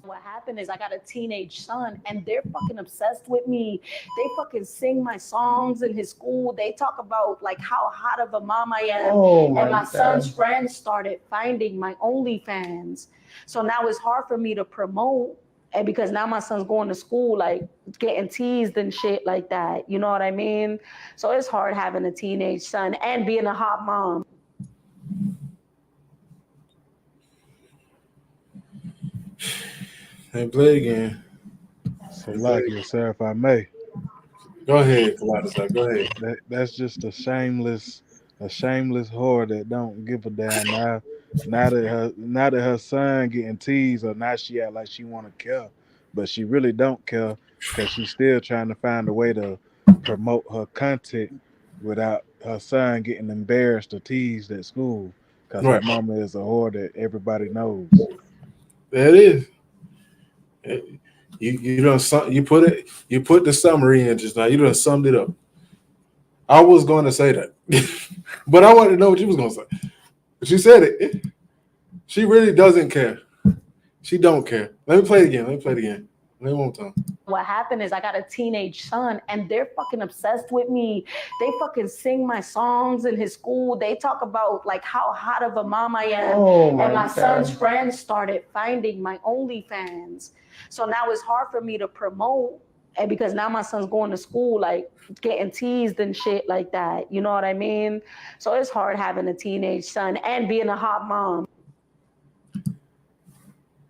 What happened is I got a teenage son and they're fucking obsessed with me. They fucking sing my songs in his school. They talk about like how hot of a mom I am. And my son's friends started finding my OnlyFans. So now it's hard for me to promote. And because now my son's going to school, like getting teased and shit like that. You know what I mean? So it's hard having a teenage son and being a hot mom. And play again. So, like you, sir, if I may. Go ahead, Kalata. Go ahead. That's just a shameless whore that don't give a damn now. Now that her son getting teased, or now she act like she want to care, but she really don't care because she's still trying to find a way to promote her content without her son getting embarrassed or teased at school because her mama is a whore that everybody knows. That is. You put the summary in just now. You done summed it up. I was going to say that, but I wanted to know what you was going to say. But you said it. She really doesn't care. She don't care. Let me play it again. Let me one more time. What happened is I got a teenage son and they're fucking obsessed with me. They fucking sing my songs in his school. They talk about like how hot of a mom I am. And my son's friends started finding my OnlyFans. So now it's hard for me to promote. And because now my son's going to school, like getting teased and shit like that. You know what I mean? So it's hard having a teenage son and being a hot mom.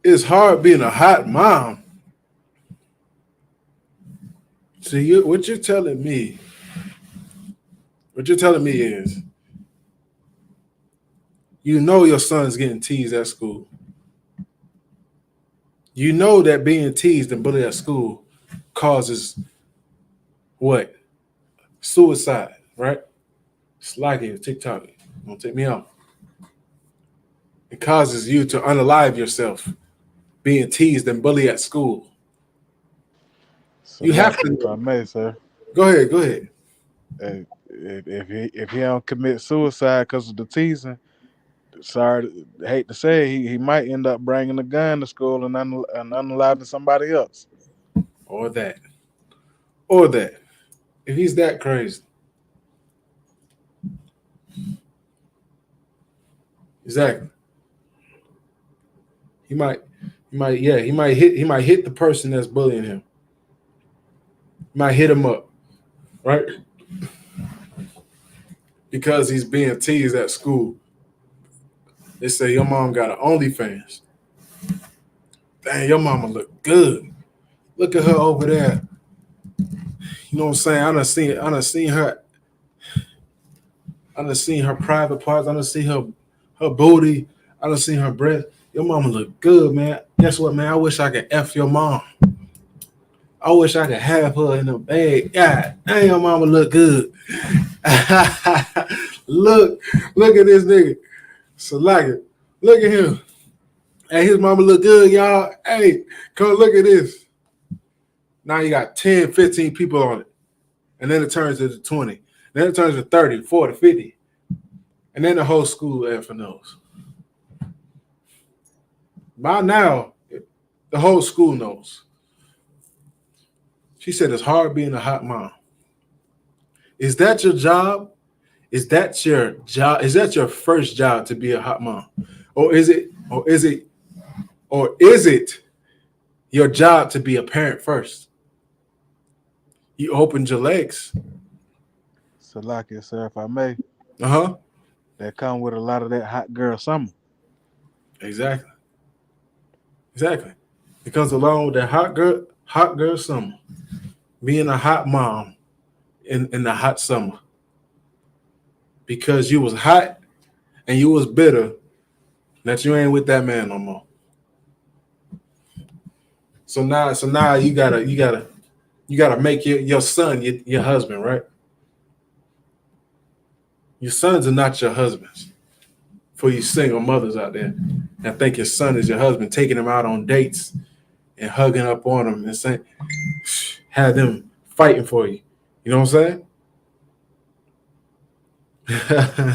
It's hard being a hot mom. So what you're telling me is, you know your son's getting teased at school. You know that being teased and bullied at school causes what? Suicide, right? It's like it, TikTok. Don't take me out. It causes you to unalive yourself, being teased and bullied at school. So you have to. If I may, sir. Go ahead. If he don't commit suicide because of the teasing, sorry, hate to say, he might end up bringing a gun to school and unaliving somebody else. Or that. If he's that crazy. Exactly. He might hit the person that's bullying him. He might hit him up, right? Because he's being teased at school. They say your mom got an OnlyFans. Dang, your mama look good. Look at her over there. You know what I'm saying? I done seen her private parts. I done seen her booty. I done seen her breast. Your mama look good, man. Guess what, man? I wish I could F your mom. I wish I could have her in the bag. God, dang, your mama look good. Look at this nigga. So like it. Look at him. Hey, his mama look good, y'all. Hey, come look at this. Now you got 10, 15 people on it. And then it turns into 20. Then it turns to 30, 40, 50. And then the whole school effing knows. By now, the whole school knows. She said it's hard being a hot mom. Is that your job? Is that your job? Is that your first job to be a hot mom? Or is it your job to be a parent first? You opened your legs. Salakia, sir, if I may, Uh-huh. that come with a lot of that hot girl summer. Exactly. It comes along with that hot girl summer. Being a hot mom in the hot summer. Because you was hot and you was bitter that you ain't with that man no more. So now you gotta make your son your husband, right? Your sons are not your husbands. For you single mothers out there that think your son is your husband, taking him out on dates and hugging up on them and saying, have them fighting for you. You know what I'm saying?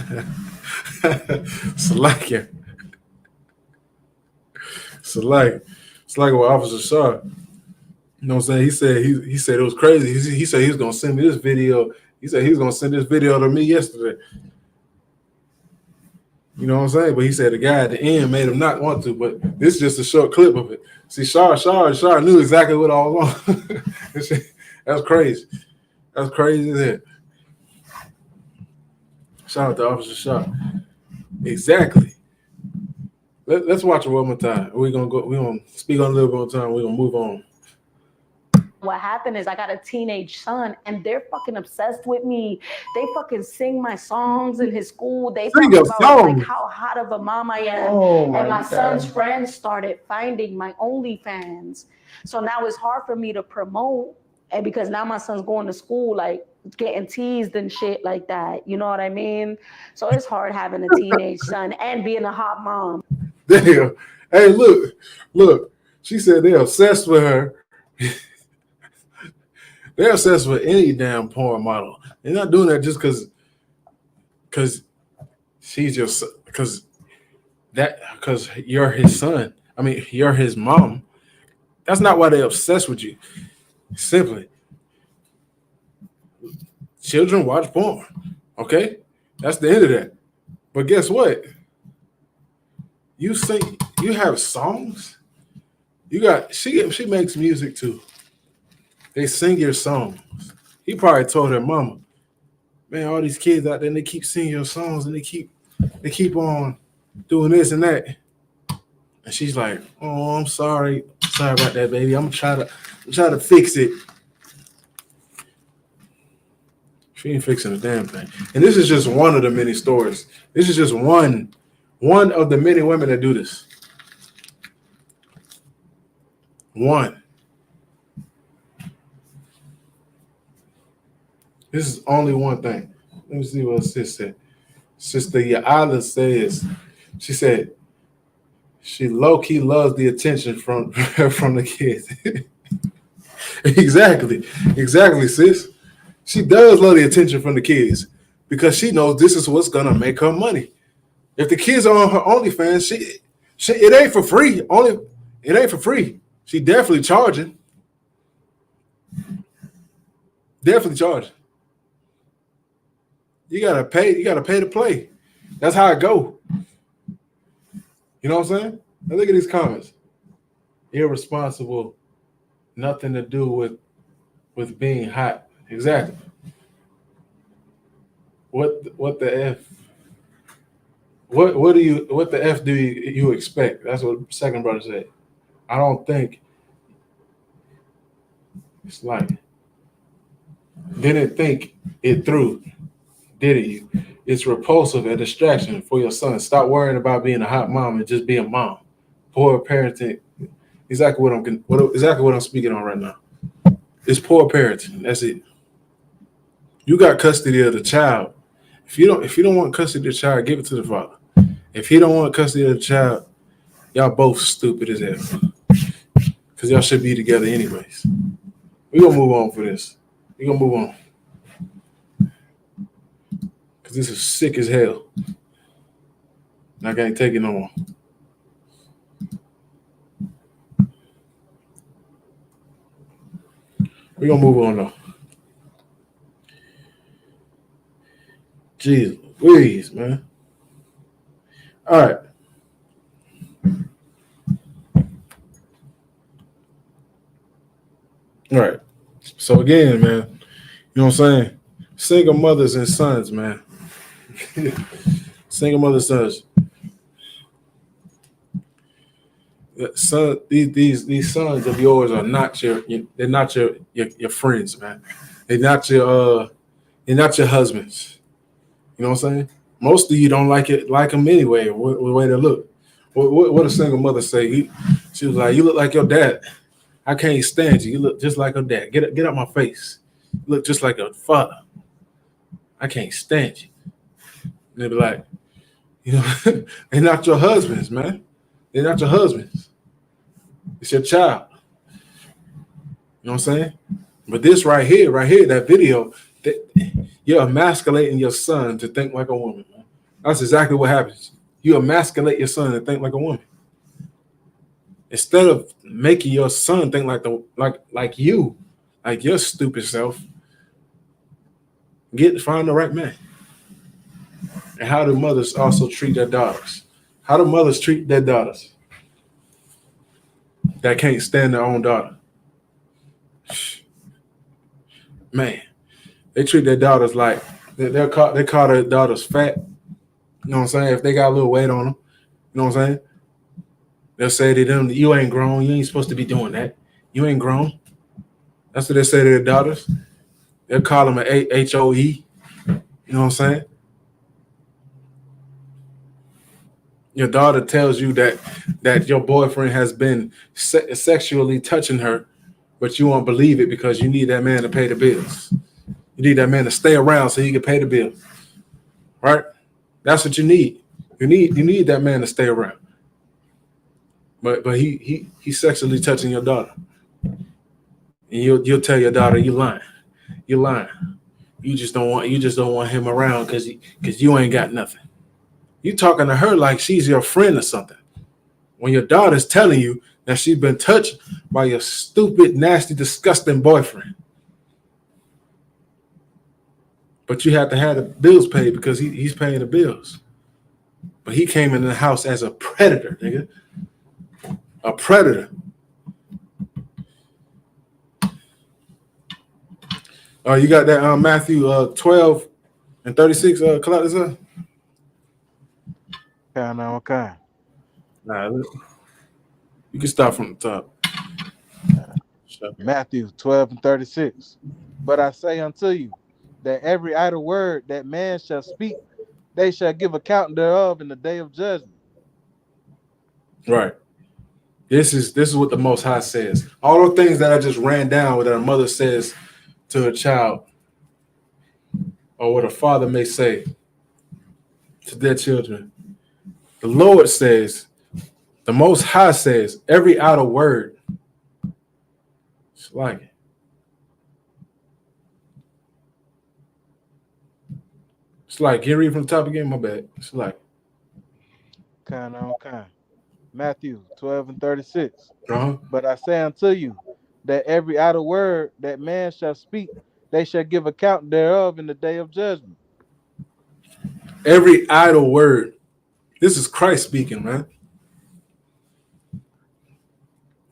Salakia. It's like what Officer Shaw. You know what I'm saying? He said it was crazy. He said he was gonna send me this video. He said he was gonna send this video to me yesterday. You know what I'm saying? But he said the guy at the end made him not want to. But this is just a short clip of it. See, Shaw knew exactly what I was on. That's crazy. That's crazy as hell. Shout out to Officer Shaw. Exactly. Let's watch it one more time. We're gonna speak on a little bit more time. We're gonna move on. What happened is I got a teenage son and they're fucking obsessed with me. They fucking sing my songs in his school. They talk about like how hot of a mom I am. And my son's friends started finding my OnlyFans. So now it's hard for me to promote. And because now my son's going to school, like getting teased and shit like that. You know what I mean? So it's hard having a teenage son and being a hot mom. Damn. Hey, look. She said they're obsessed with her. They're obsessed with any damn porn model. They're not doing that just because she's your because you're his son. I mean, you're his mom. That's not why they're obsessed with you. Simply, children watch porn. Okay, that's the end of that. But guess what? You sing. You have songs. You got she makes music too. They sing your songs. He probably told her mama, man, all these kids out there, and they keep singing your songs and they keep on doing this and that. And she's like, oh, I'm sorry. Sorry about that, baby. I'm trying to fix it. She ain't fixing a damn thing. And this is just one of the many stories. This is just one of the many women that do this. One. This is only one thing. Let me see what sis said. Sister Yaala says, she said, she low-key loves the attention from the kids. Exactly, sis. She does love the attention from the kids because she knows this is what's gonna make her money. If the kids are on her OnlyFans, it ain't for free. It ain't for free. She definitely charging. Definitely charging. You gotta pay to play. That's how it go. You know what I'm saying? Now look at these comments. Irresponsible, nothing to do with being hot. Exactly. What the F? What the F do you expect? That's what second brother said. I don't think it's like didn't think it through. Did you? It's repulsive and distraction for your son. Stop worrying about being a hot mom and just be a mom. Poor parenting. Exactly what I'm speaking on right now. It's poor parenting. That's it. You got custody of the child. If you don't want custody of the child, give it to the father. If he don't want custody of the child, Y'all both stupid as hell. Because y'all should be together anyways. We're going to move on for this. We're going to move on. Because this is sick as hell. And I can't take it no more. We're going to move on, though. Jesus, please, man. All right. All right. So, again, man, you know what I'm saying? Single mothers and sons, man. Single mothers, sons. Son, these sons of yours are not they're not your friends, man. They're not your husbands. You know what I'm saying? Most of you don't like them anyway. What way they look? What a single mother say? She was like, "You look like your dad. I can't stand you. You look just like your dad. Get out my face. You look just like your father. I can't stand you." And they be like, you know, they're not your husbands, man. They're not your husbands. It's your child. You know what I'm saying? But this right here, that video, you're emasculating your son to think like a woman, man. That's exactly what happens. You emasculate your son to think like a woman. Instead of making your son think like your stupid self, find the right man. And how do mothers also treat their daughters? How do mothers treat their daughters that can't stand their own daughter? Man, they treat their daughters like they call their daughters fat. You know what I'm saying? If they got a little weight on them, you know what I'm saying? They'll say to them, "You ain't grown. You ain't supposed to be doing that. You ain't grown." That's what they say to their daughters. They'll call them an HOE. You know what I'm saying? Your daughter tells you that your boyfriend has been sexually touching her, but you won't believe it because you need that man to pay the bills. You need that man to stay around so he can pay the bill. Right? That's what you need. You need that man to stay around. But he's sexually touching your daughter. And you'll tell your daughter you lying. You're lying. You just don't want him around because you ain't got nothing. You talking to her like she's your friend or something. When your daughter's telling you that she's been touched by your stupid, nasty, disgusting boyfriend. But you have to have the bills paid because he's paying the bills. But he came in the house as a predator, nigga. A predator. You got that Matthew 12 and 36 collect this up? Okay. Nah, you can start from the top. Matthew 12 and 36. But I say unto you that every idle word that man shall speak, they shall give account thereof in the day of judgment. Right. This is what the Most High says. All the things that I just ran down that a mother says to a child, or what a father may say to their children. The Lord says, the Most High says, every idle word. It's like it. It's like, can you read from the top again? My bad. It's like. Okay. Matthew 12 and 36. Uh-huh. But I say unto you that every idle word that man shall speak, they shall give account thereof in the day of judgment. Every idle word. This is Christ speaking, man.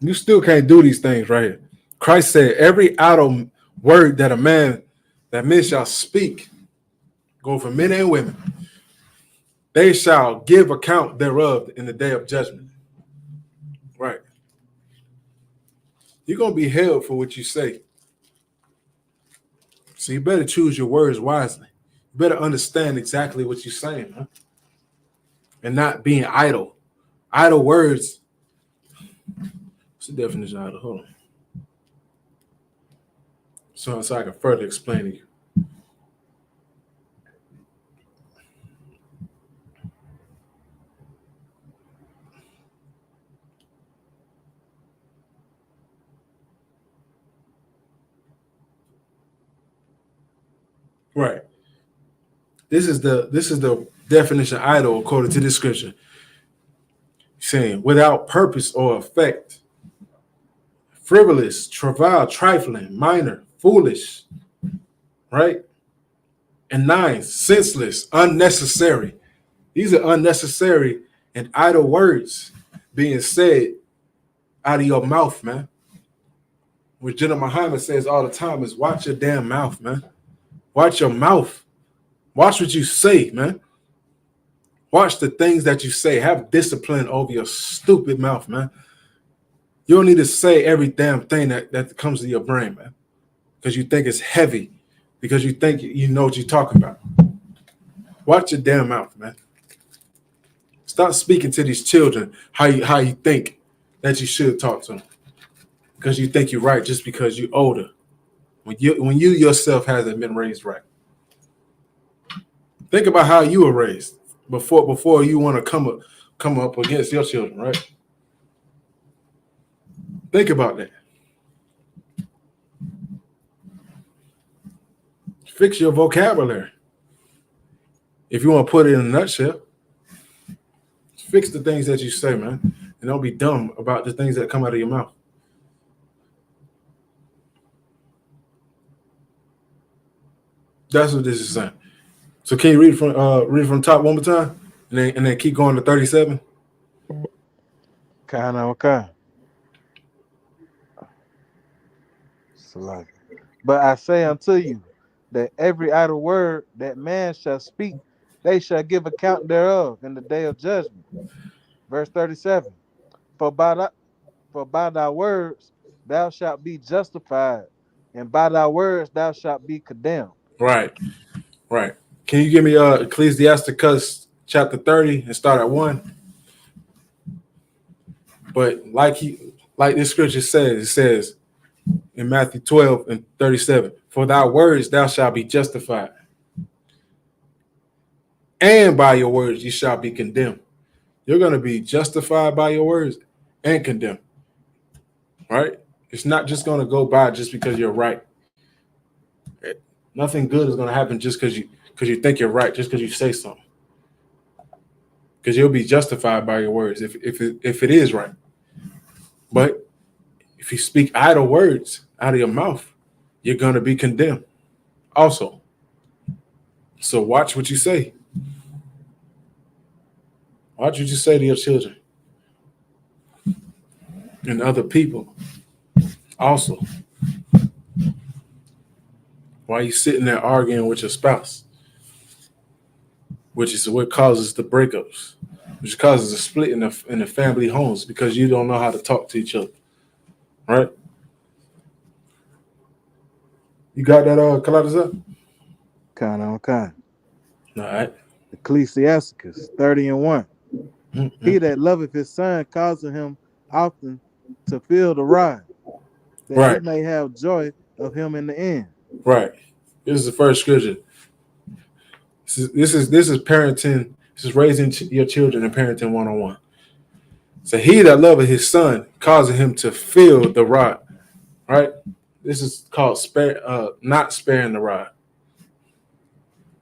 You still can't do these things right here. Christ said, every idle word that men shall speak, go for men and women, they shall give account thereof in the day of judgment. Right. You're going to be held for what you say. So you better choose your words wisely. You better understand exactly what you're saying, huh? And not being idle. Idle words. What's the definition of idle? Hold on. So I can further explain to you. Right. This is the definition of idle according to this scripture. Saying without purpose or effect, frivolous, trivial, trifling, minor, foolish, right? And 9, senseless, unnecessary. These are unnecessary and idle words being said out of your mouth, man. What Jenna Muhammad says all the time is watch your damn mouth, man. Watch your mouth. Watch what you say, man. Watch the things that you say. Have discipline over your stupid mouth, man. You don't need to say every damn thing that comes to your brain, man, because you think it's heavy, because you think you know what you're talking about. Watch your damn mouth, man. Stop speaking to these children how you think that you should talk to them, because you think you're right just because you're older. When you yourself hasn't been raised right. Think about how you were raised before you want to come up against your children, right? Think about that. Fix your vocabulary. If you want to put it in a nutshell, fix the things that you say, man. And don't be dumb about the things that come out of your mouth. That's what this is saying. So can you read from top one more time, and then keep going to 37? Okay. But I say unto you that every idle word that man shall speak, they shall give account thereof in the day of judgment. Verse 37. For by thy words thou shalt be justified, and by thy words thou shalt be condemned. Right. Can you give me Ecclesiasticus chapter 30 and start at 1? But like this scripture says, it says in Matthew 12 and 37, for thy words thou shalt be justified, and by your words you shall be condemned. You're going to be justified by your words and condemned, right? It's not just going to go by just because you're right. Nothing good is going to happen just because you think you're right, just because you say something. Because you'll be justified by your words if it is right. But if you speak idle words out of your mouth, you're going to be condemned also. So watch what you say. Watch what you say to your children and other people also. While you sitting there arguing with your spouse, which is what causes the breakups, which causes a split in the family homes, because you don't know how to talk to each other, right? You got that colliders up? Okay. All right. Ecclesiasticus 30 and 1. Mm-hmm. He that loveth his son causeth him often to feel the rod, that Right. he may have joy of him in the end. Right. This is the first scripture. This is parenting. This is raising your children and parenting 101. So he that loveth his son causing him to feel the rod. Right. This is called not sparing the rod.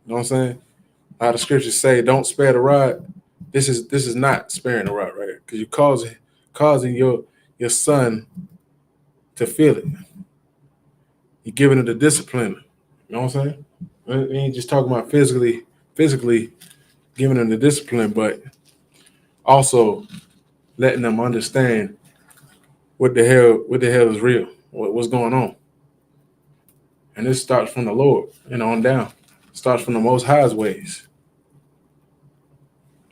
You know what I'm saying? How the scriptures say, "Don't spare the rod." This is not sparing the rod, right? Because you're causing your son to feel it. You're giving it the discipline. You know what I'm saying? We ain't just talking about physically giving them the discipline, but also letting them understand what the hell is real, what's going on. And this starts from the Lord and on down. It starts from the Most High's ways.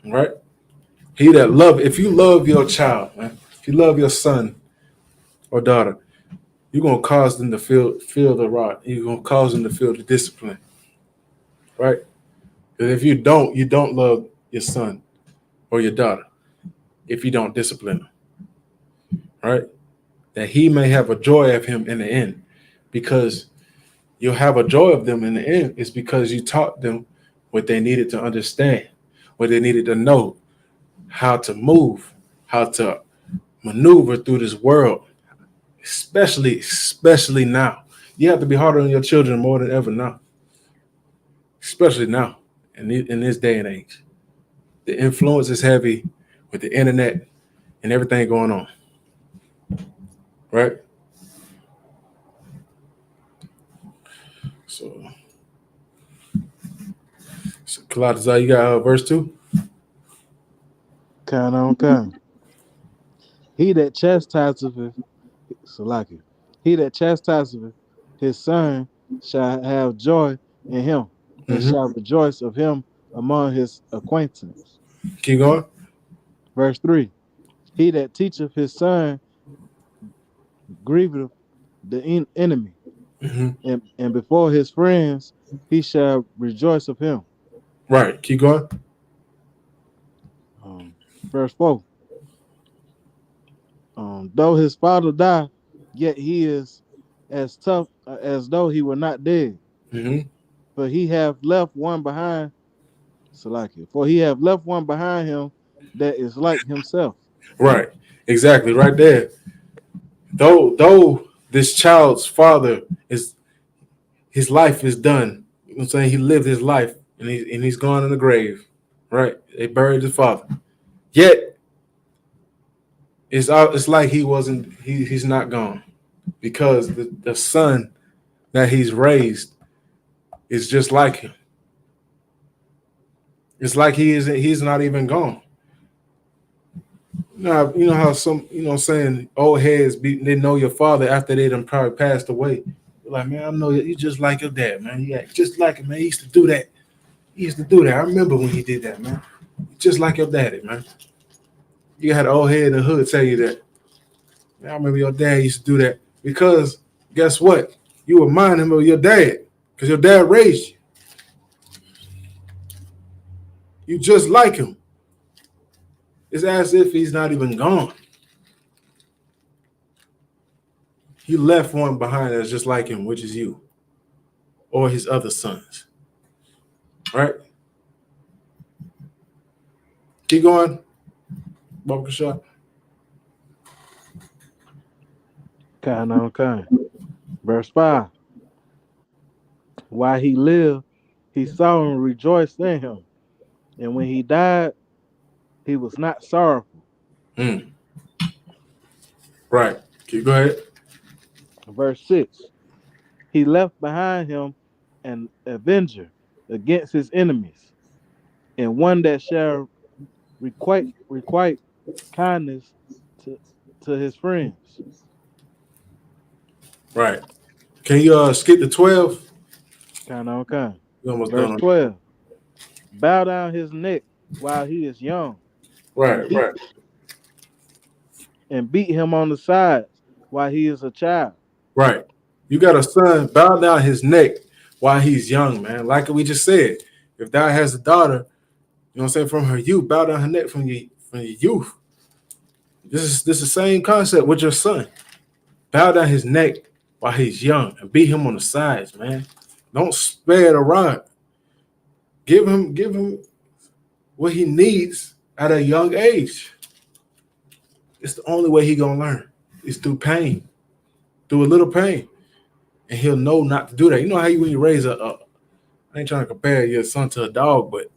Right? If you love your child, man, if you love your son or daughter, you're gonna cause them to feel the rod. You're gonna cause them to feel the discipline. Right? Because if you don't love your son or your daughter if you don't discipline them. Right? That he may have a joy of him in the end. Because you'll have a joy of them in the end is because you taught them what they needed to understand, what they needed to know, how to move, how to maneuver through this world, especially now. You have to be harder on your children more than ever now. especially now in this day and age. The influence is heavy with the internet and everything going on, right? So, Kalatazar, you got verse 2? Kind on kind. He that chastiseth Salaki. He that chastiseth his son shall have joy in him, and Mm-hmm. shall rejoice of him among his acquaintance. Keep going. Verse 3. He that teacheth his son grieveth the enemy, Mm-hmm. and before his friends he shall rejoice of him. Right. Keep going. Verse 4. Though his father die, yet he is as tough as though he were not dead. Mm-hmm. For he have left one behind, Salakia. For he have left one behind him that is like himself. Right. Exactly. Right there. Though this child's father is his life is done. You know what I'm saying? He lived his life and he's gone in the grave. Right? They buried his father. Yet it's like he's not gone. Because the son that he's raised is just like him. It's like he's not even gone. Now, you know how some, you know what I'm saying, old heads they know your father after they done probably passed away. They're like, man, I know you just like your dad, man. You act just like him, man. He used to do that. He used to do that. I remember when he did that, man. Just like your daddy, man. You had an old head in the hood tell you that. Man, I remember your dad used to do that. Because guess what? You remind him of your dad. Because your dad raised you. You just like him. It's as if he's not even gone. He left one behind that's just like him, which is you. Or his other sons. Right? Keep going. Bubba Shot. Kind on kind. Verse 5. While he lived, he saw and rejoiced in him. And when he died, he was not sorrowful. Right. Go ahead. Verse 6. He left behind him an avenger against his enemies, and one that shall requite kindness to his friends. Right. Can you skip to 12? Kind on kind. You almost Verse done. 12. Bow down his neck while he is young. Right, right. And beat him on the sides while he is a child. Right. You got a son, bow down his neck while he's young, man. Like we just said, if thou has a daughter, you know what I'm saying, from her youth, bow down her neck from your youth. This is the same concept with your son. Bow down his neck while he's young and beat him on the sides, man. Don't spare the rod. Give him what he needs at a young age. It's the only way he gonna learn. It's through pain, through a little pain, and he'll know not to do that. You know how when you raise I ain't trying to compare your son to a dog, but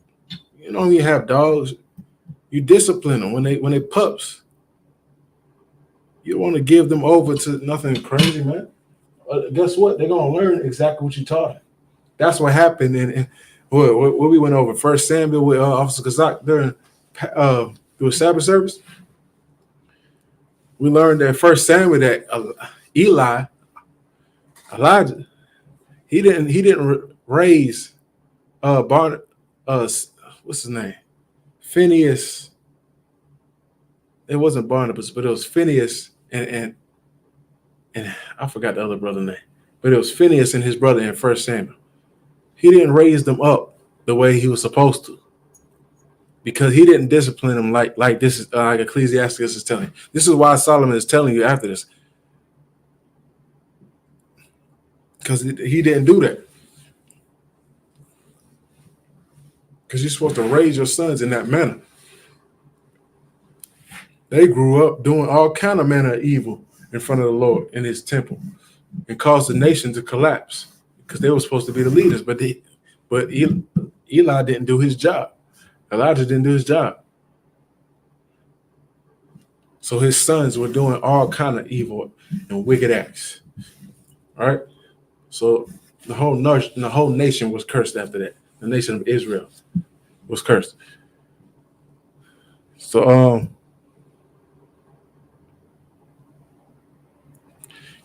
you know when you have dogs, you discipline them when they pups. You don't want to give them over to nothing crazy, man. Guess what? They're gonna learn exactly what you taught them. That's what happened in what we went over. 1 Samuel with Officer Kazak during through a Sabbath service. We learned that 1 Samuel that Elijah, he didn't raise what's his name? Phineas. It wasn't Barnabas, but it was Phineas and I forgot the other brother's name. But it was Phineas and his brother in 1 Samuel. He didn't raise them up the way he was supposed to. Because he didn't discipline them like this is like Ecclesiastes is telling you. This is why Solomon is telling you after this. Because he didn't do that. Because you're supposed to raise your sons in that manner. They grew up doing all kind of manner of evil in front of the Lord in his temple and caused the nation to collapse because they were supposed to be the leaders, but But Eli didn't do his job. Elijah didn't do his job. So his sons were doing all kind of evil and wicked acts. All right. So the whole nation was cursed after that. The nation of Israel was cursed. So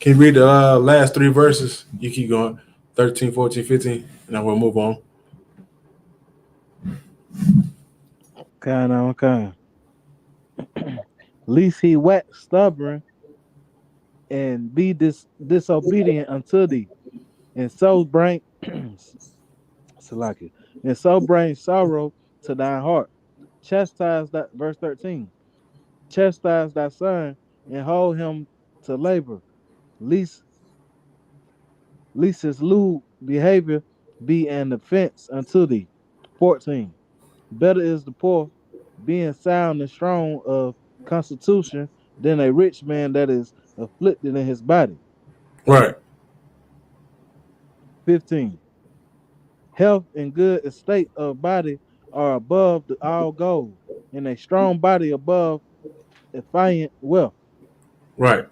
can you read the last three verses? You keep going. 13, 14, 15, and then we'll move on. Okay. Least he wax stubborn and be disobedient unto thee, and so bring Salaki, and so bring sorrow to thine heart. Chastise that verse 13. Chastise thy son and hold him to labor, least his lewd behavior be an offense unto thee. 14. Better is the poor being sound and strong of constitution than a rich man that is afflicted in his body. Right. 15. Health and good estate of body are above all gold, and a strong body above efficient wealth. Right.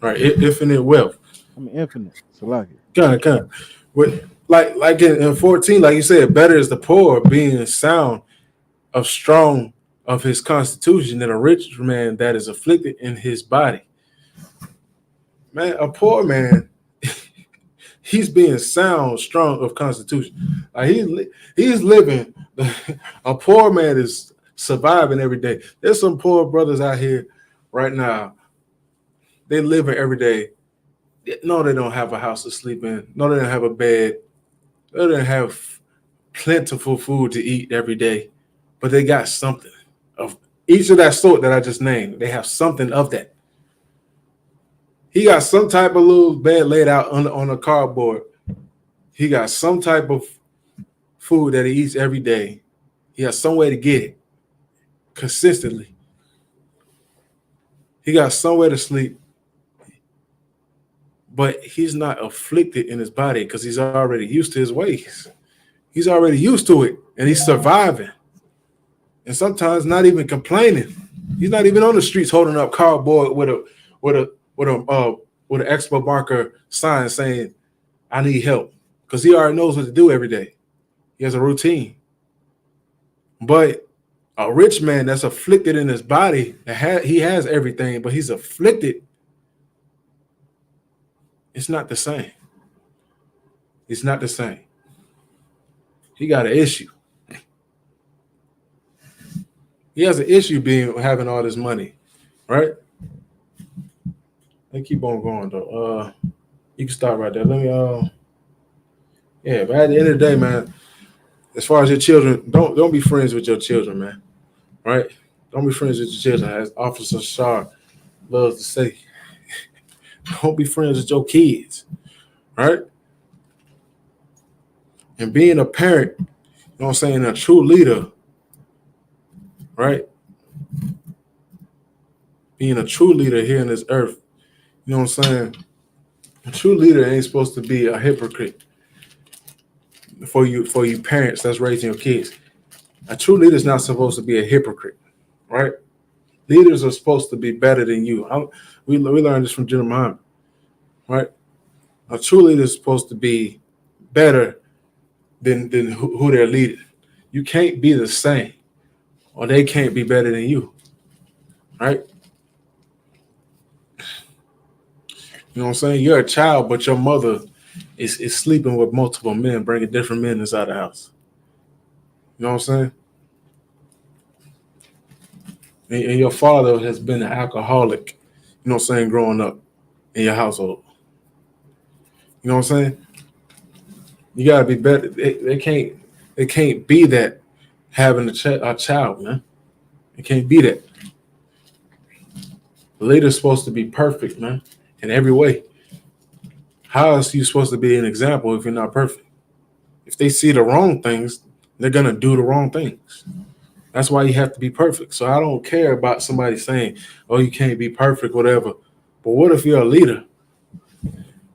Right. Infinite wealth. I mean, infinite. So like it. Kind of. With like in 14, like you said, better is the poor being sound of strong of his constitution than a rich man that is afflicted in his body. Man, a poor man, he's being sound, strong of constitution. Like he's living. A poor man is surviving every day. There's some poor brothers out here right now. They living every day. No, they don't have a house to sleep in. No, they don't have a bed. They don't have plentiful food to eat every day. But they got something of each of that sort that I just named. They have something of that. He got some type of little bed laid out on a cardboard. He got some type of food that he eats every day. He has some way to get it consistently. He got somewhere to sleep. But he's not afflicted in his body because he's already used to his ways. He's already used to it, and he's surviving. And sometimes not even complaining. He's not even on the streets holding up cardboard with an expo marker sign saying, "I need help," because he already knows what to do every day. He has a routine. But a rich man that's afflicted in his body, he has everything, but he's afflicted. It's not the same. It's not the same. He got an issue. He has an issue having all this money, right? They keep on going though. You can start right there. Let me yeah, but at the end of the day, man, as far as your children, don't be friends with your children, man. Right? Don't be friends with your children, as Officer Shar loves to say. Don't be friends with your kids, right? And being a parent, you know what I'm saying, a true leader, right? Being a true leader here in this earth, you know what I'm saying? A true leader ain't supposed to be a hypocrite for you parents that's raising your kids. A true leader is not supposed to be a hypocrite, right? Leaders are supposed to be better than you. We learned this from General Muhammad, right? A true leader is supposed to be better than who they're leading. You can't be the same, or they can't be better than you, right? You know what I'm saying? You're a child, but your mother is sleeping with multiple men, bringing different men inside the house. You know what I'm saying? And your father has been an alcoholic, you know what I'm saying, growing up in your household. You know what I'm saying? You gotta be better. They can't be that having a child, man. It can't be that. The leader's supposed to be perfect, man, in every way. How is you supposed to be an example if you're not perfect? If they see the wrong things, they're gonna do the wrong things. That's why you have to be perfect. So I don't care about somebody saying, "Oh, you can't be perfect," whatever. But what if you're a leader?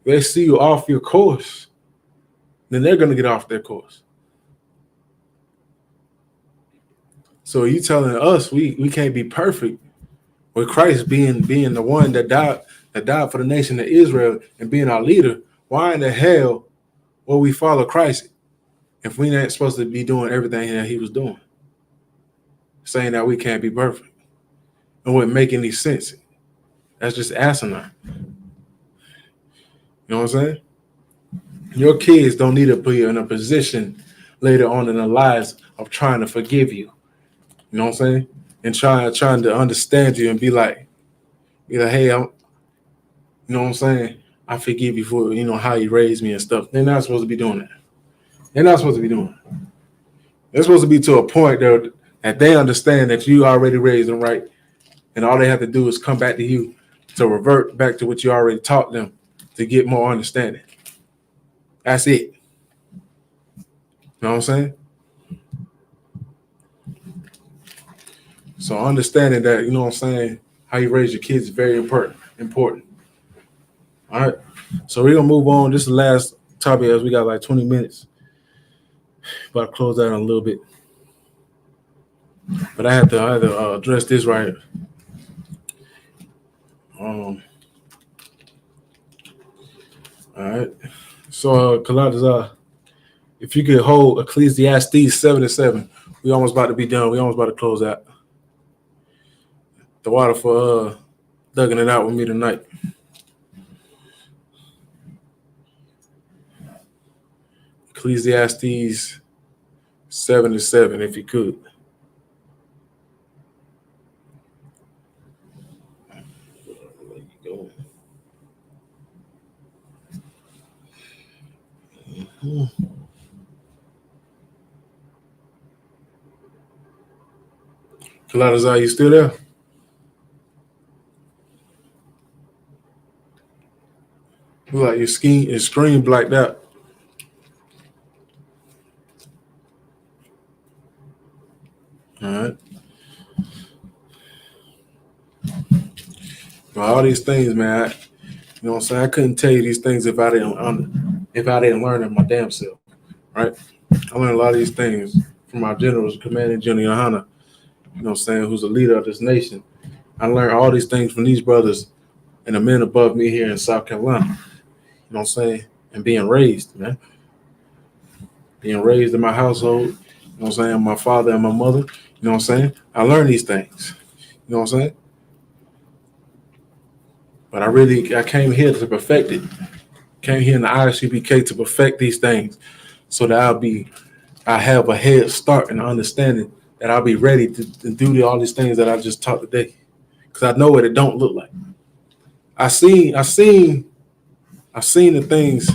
They see you off your course, then they're gonna get off their course. So you telling us we can't be perfect with Christ being the one that died for the nation of Israel and being our leader? Why in the hell will we follow Christ if we ain't supposed to be doing everything that he was doing? Saying that we can't be perfect. It wouldn't make any sense. That's just asinine. You know what I'm saying? Your kids don't need to be in a position later on in their lives of trying to forgive you. You know what I'm saying? And trying to understand you and be like, hey, you know what I'm saying? I forgive you for, how you raised me and stuff. They're not supposed to be doing that. They're not supposed to be doing it. They're supposed to be to a point that they understand that you already raised them right. And all they have to do is come back to you to revert back to what you already taught them to get more understanding. That's it. You know what I'm saying? So understanding that, you know what I'm saying, how you raise your kids is very important. All right. So we're going to move on. This is the last topic as we got like 20 minutes. About to close out in a little bit. But I had to address this right. All right. So, Kaladaza, if you could hold Ecclesiastes 7:7, we almost about to be done. We almost about to close out. The water for dugging it out with me tonight. Ecclesiastes 7:7, if you could. Kaladaza, you still there? Look like your screen blacked out. All right. Well, all these things, man. You know what I'm saying? I couldn't tell you these things if I didn't learn it my damn self. Right? I learned a lot of these things from our generals, Commanding General Yohana, you know what I'm saying, who's the leader of this nation. I learned all these things from these brothers and the men above me here in South Carolina. You know what I'm saying? And being raised, man. Being raised in my household, you know what I'm saying, my father and my mother, you know what I'm saying? I learned these things. You know what I'm saying? But I came here to perfect it. Came here in the ISUPK to perfect these things so that I have a head start and understanding that I'll be ready to do all these things that I just taught today. Because I know what it don't look like. I seen the things.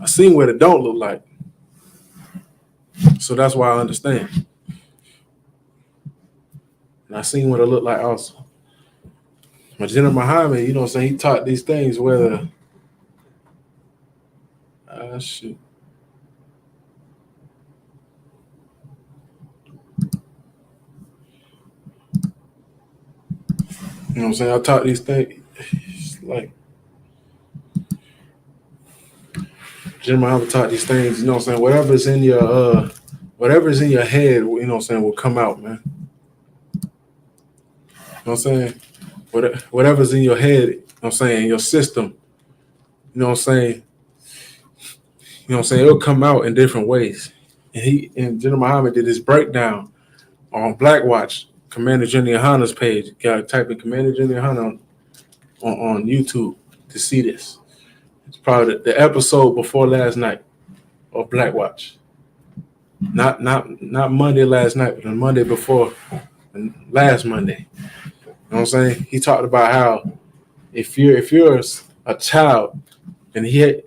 I seen what it don't look like. So that's why I understand. And I seen what it looked like also. But General Muhammad, you know what I'm saying, he taught these things whether shoot. You know what I'm saying? I taught these things like General Muhammad taught these things, you know what I'm saying? Whatever's in your head, you know what I'm saying, will come out, man. You know what I'm saying? Whatever's in your head, you know what I'm saying, your system, you know what I'm saying? You know what I'm saying? It'll come out in different ways. And General Muhammad did this breakdown on Black Watch, Commander General Hana's page. You gotta type in Commander General Hana on YouTube to see this. It's probably the episode before last night of Black Watch. Not Monday last night, but the Monday before last Monday. You know what I'm saying? He talked about how if you're a child and he had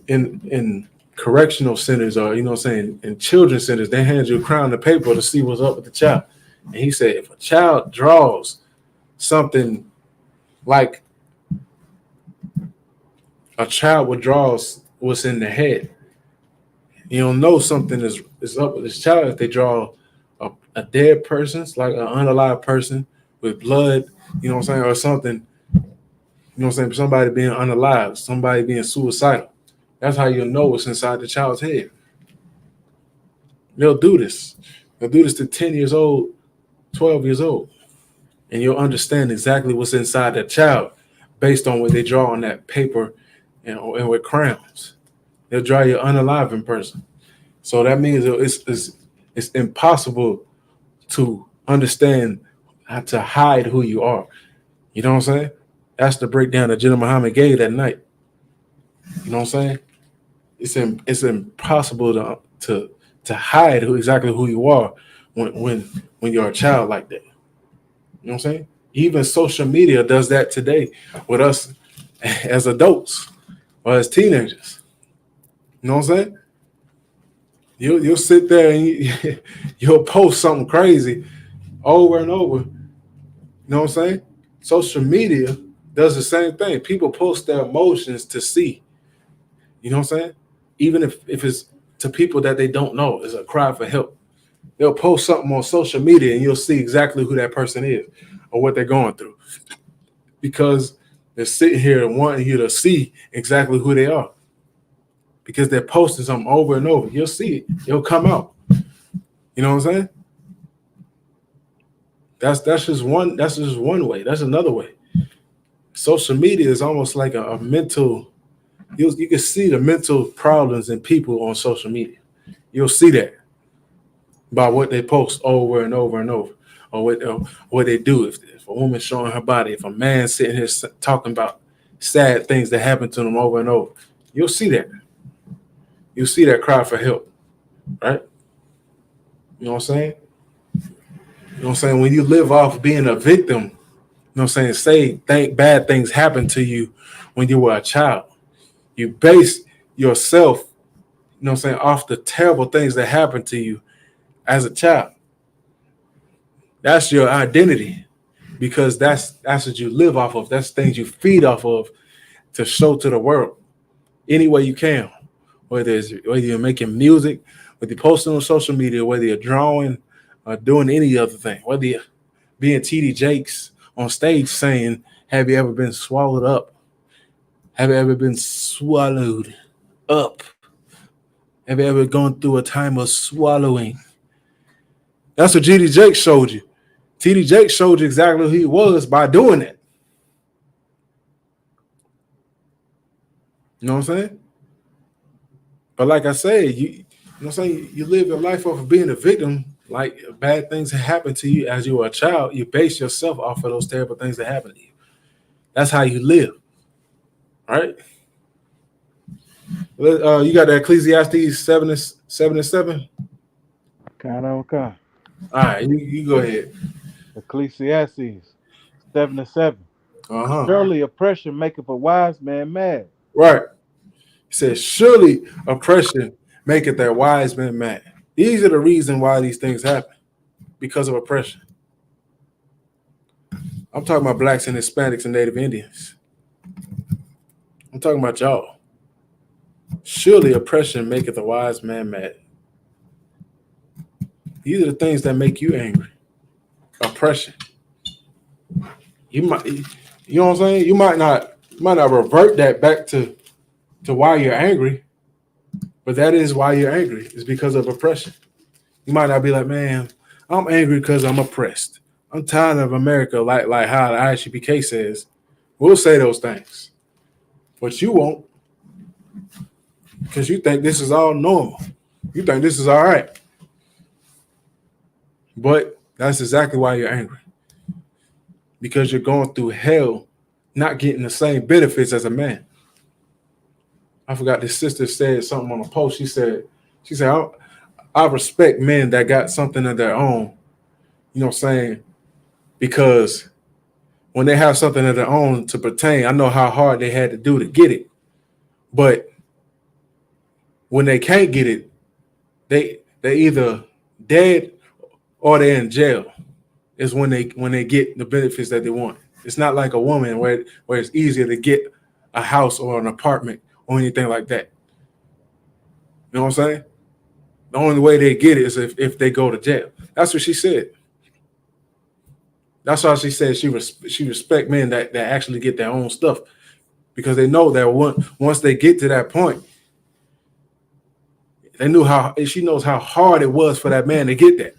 in correctional centers or, you know what I'm saying, in children's centers, they hand you a crown of paper to see what's up with the child. And he said if a child draws something like a child would draw what's in their head, you don't know something is up with this child if they draw a dead person, like an unalive person with blood, you know what I'm saying, or something, you know what I'm saying, somebody being unalive, somebody being suicidal. That's how you'll know what's inside the child's head. They'll do this. They'll do this to 10 years old, 12 years old. And you'll understand exactly what's inside that child based on what they draw on that paper and with crayons. They'll draw you an unaliving person. So that means it's impossible to understand how to hide who you are. You know what I'm saying? That's the breakdown that Jinnah Muhammad gave that night. You know what I'm saying? It's impossible to hide exactly who you are when you're a child like that. You know what I'm saying? Even social media does that today with us as adults or as teenagers. You know what I'm saying? You'll sit there and you'll post something crazy over and over. You know what I'm saying? Social media does the same thing. People post their emotions to see. You know what I'm saying? Even if it's to people that they don't know, it's a cry for help. They'll post something on social media and you'll see exactly who that person is or what they're going through. Because they're sitting here and wanting you to see exactly who they are. Because they're posting something over and over. You'll see it. It'll come out. You know what I'm saying? That's just one way. That's another way. Social media is almost like a mental. You can see the mental problems in people on social media. You'll see that by what they post over and over and over, or what they do. If a woman's showing her body, if a man's sitting here talking about sad things that happen to them over and over, you'll see that. You'll see that cry for help, right? You know what I'm saying? You know what I'm saying? When you live off being a victim, you know what I'm saying? Think bad things happen to you when you were a child. You base yourself, you know what I'm saying, off the terrible things that happened to you as a child. That's your identity because that's what you live off of. That's things you feed off of to show to the world any way you can. Whether you're making music, whether you're posting on social media, whether you're drawing or doing any other thing, whether you're being TD Jakes on stage saying, have you ever been swallowed up? Have you ever been swallowed up? Have you ever gone through a time of swallowing? That's what TD Jakes showed you. TD Jakes showed you exactly who he was by doing it. You know what I'm saying? But like I said, you know what I'm saying? You live your life off of being a victim. Like bad things happen to you as you were a child. You base yourself off of those terrible things that happen to you. That's how you live. Right? You got the Ecclesiastes 7:7? Kind of okay. All right, you go ahead. Ecclesiastes 7:7. Uh-huh. Surely oppression maketh a wise man mad. Right. He says, surely oppression maketh that wise man mad. These are the reason why these things happen. Because of oppression. I'm talking about blacks and Hispanics and Native Indians. I'm talking about y'all. Surely oppression maketh a wise man mad. These are the things that make you angry. Oppression. You know what I'm saying? You might not revert that back to why you're angry, but that is why you're angry. It's because of oppression. You might not be like, man, I'm angry because I'm oppressed. I'm tired of America, like how the ISUPK says. We'll say those things, but you won't, because you think this is all normal. You think this is all right, but that's exactly why you're angry, because you're going through hell, not getting the same benefits as a man. I forgot this sister said something on a post. She said, I respect men that got something of their own, you know what I'm saying? Because when they have something of their own to pertain, I know how hard they had to do to get it. But when they can't get it, they either dead or they're in jail. Is when they get the benefits that they want. It's not like a woman where it's easier to get a house or an apartment or anything like that. You know what I'm saying? The only way they get it is if they go to jail. That's what she said. That's why she said she respect men that actually get their own stuff, because they know that once they get to that point, she knows how hard it was for that man to get that.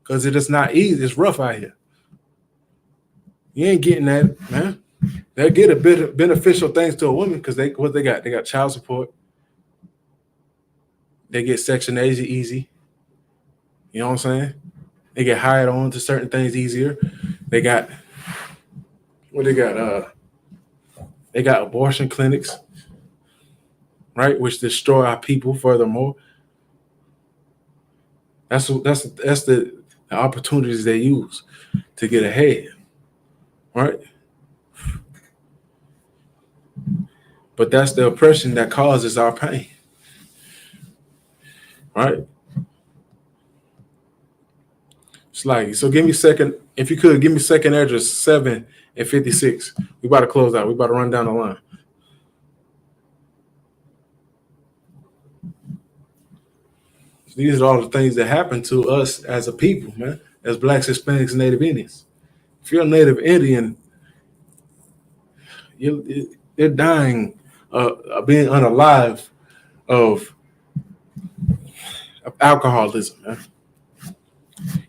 because it is not easy. It's rough out here. You ain't getting that, man. They get a bit of beneficial things to a woman because they got? They got child support. They get Section 8 easy. You know what I'm saying? They get hired on to certain things easier. They got what they got? They got abortion clinics, right, which destroy our people furthermore. That's the opportunities they use to get ahead, right? But that's the oppression that causes our pain, right? It's like, so give me second, if you could, give me second address 7 and 56. We about to close out. We about to run down the line. These are all the things that happen to us as a people, man, as Blacks, Hispanics, and Native Indians. If you're a Native Indian, they're dying, being unalive of alcoholism, man.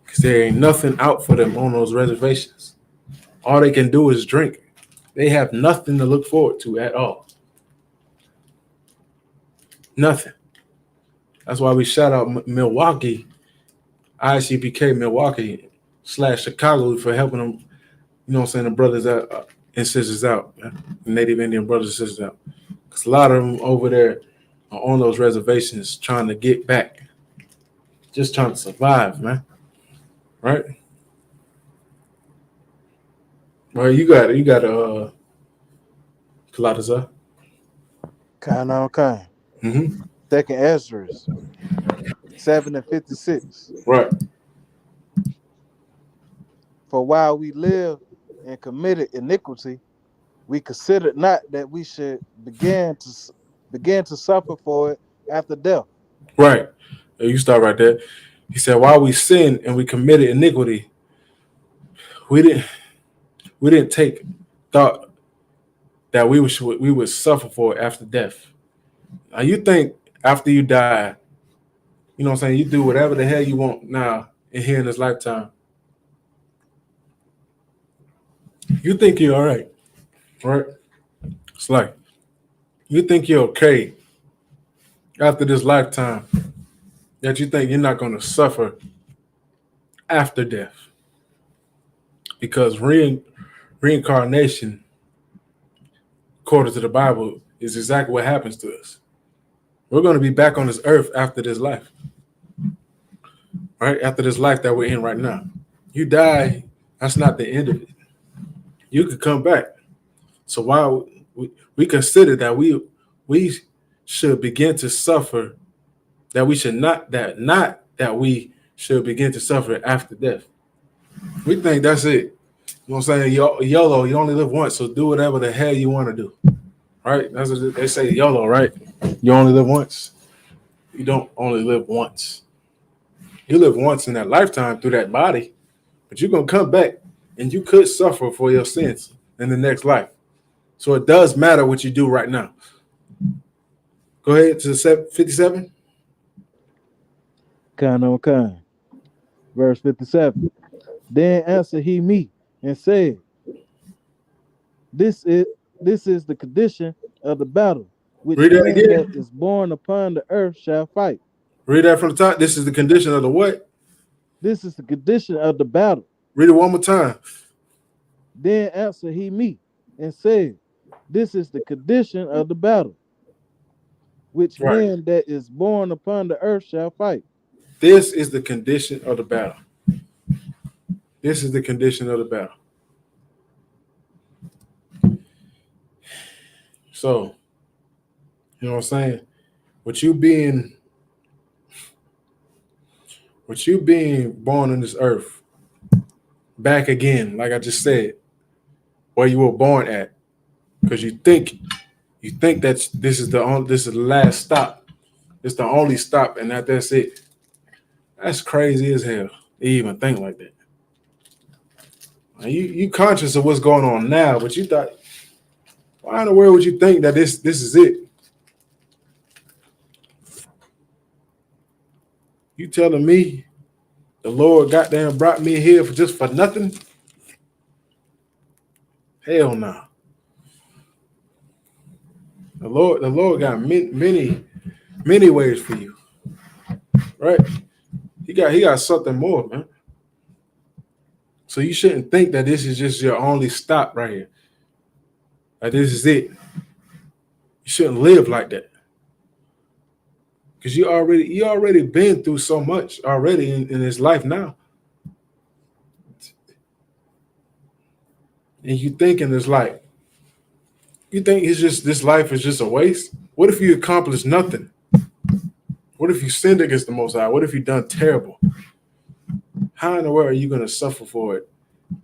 Because there ain't nothing out for them on those reservations. All they can do is drink. They have nothing to look forward to at all. Nothing. That's why we shout out Milwaukee, ICPK Milwaukee / Chicago for helping them, you know what I'm saying, the brothers out and sisters out, Native Indian brothers and sisters out. Because a lot of them over there are on those reservations trying to get back, just trying to survive, man. Right? Well, you got Kalataza. Kind on kind. Mm-hmm. Second Ezra 7 and 56. Right. For while we live and committed iniquity, we considered not that we should begin to suffer for it after death. Right. You start right there. He said, while we sinned and we committed iniquity, we didn't take thought that we would suffer for it after death. Now you think after you die, you know what I'm saying, you do whatever the hell you want now in here in this lifetime. You think you're all right, right? It's like you think you're okay after this lifetime, that you think you're not going to suffer after death. Because reincarnation, according to the Bible, is exactly what happens to us. We're going to be back on this earth after this life, right? After this life that we're in right now. You die, that's not the end of it. You could come back. So while we consider that we should begin to suffer, that we should not that we should begin to suffer after death. We think that's it. You know what I'm saying? YOLO, you only live once, so do whatever the hell you want to do. Right? That's what they say, YOLO, right? You only live once. You don't only live once. You live once in that lifetime through that body, but you're going to come back and you could suffer for your sins in the next life. So it does matter what you do right now. Go ahead to 57. Kind on kind. Verse 57. Then answered he me and said, This is the condition of the battle, which Read that man again. that is born upon the earth shall fight. Read that from the top. This is the condition of the what? This is the condition of the battle. Read it one more time. Then answered he me and said, This is the condition of the battle, which Right. man that is born upon the earth shall fight. This is the condition of the battle. This is the condition of the battle. So, you know what I'm saying? With you being born on this earth, back again, like I just said, where you were born at, because you think that this is the last stop. It's the only stop, and that's it. That's crazy as hell. To even think like that. You conscious of what's going on now, but you thought, why in the world would you think that this is it? You telling me The Lord goddamn brought me here for nothing. Hell no. The Lord got many ways for you, right? He got something more, man. So you shouldn't think that this is just your only stop right here. Like this is it. You shouldn't live like that. Because you already been through so much already in this life now. And you think it's just this life is just a waste? What if you accomplished nothing? What if you sinned against the Most High? What if you done terrible? How in the world are you going to suffer for it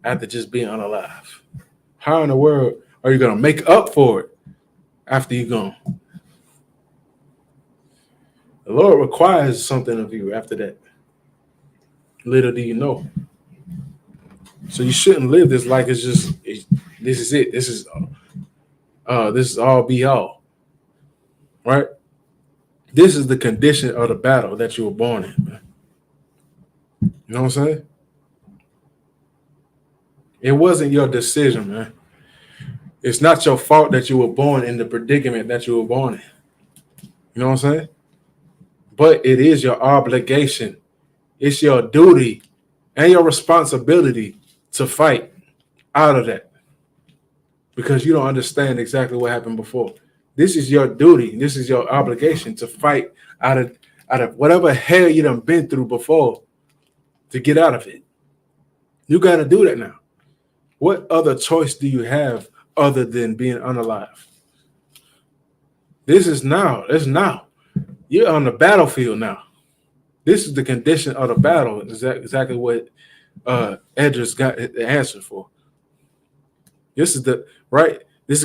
after just being unalive? How in the world are you going to make up for it after you're gone? The Lord requires something of you after that. Little do you know. So you shouldn't live this like this is it. This is all be all. Right? This is the condition of the battle that you were born in, man. You know what I'm saying? It wasn't your decision, man. It's not your fault that you were born in the predicament that you were born in. You know what I'm saying? But it is your obligation. It's your duty and your responsibility to fight out of that. Because you don't understand exactly what happened before. This is your duty. This is your obligation to fight out of whatever hell you done been through before to get out of it. You got to do that now. What other choice do you have other than being unalive? This is now. It's now. You're on the battlefield now. This is the condition of the battle. Exactly what Edris got the answer for. This is the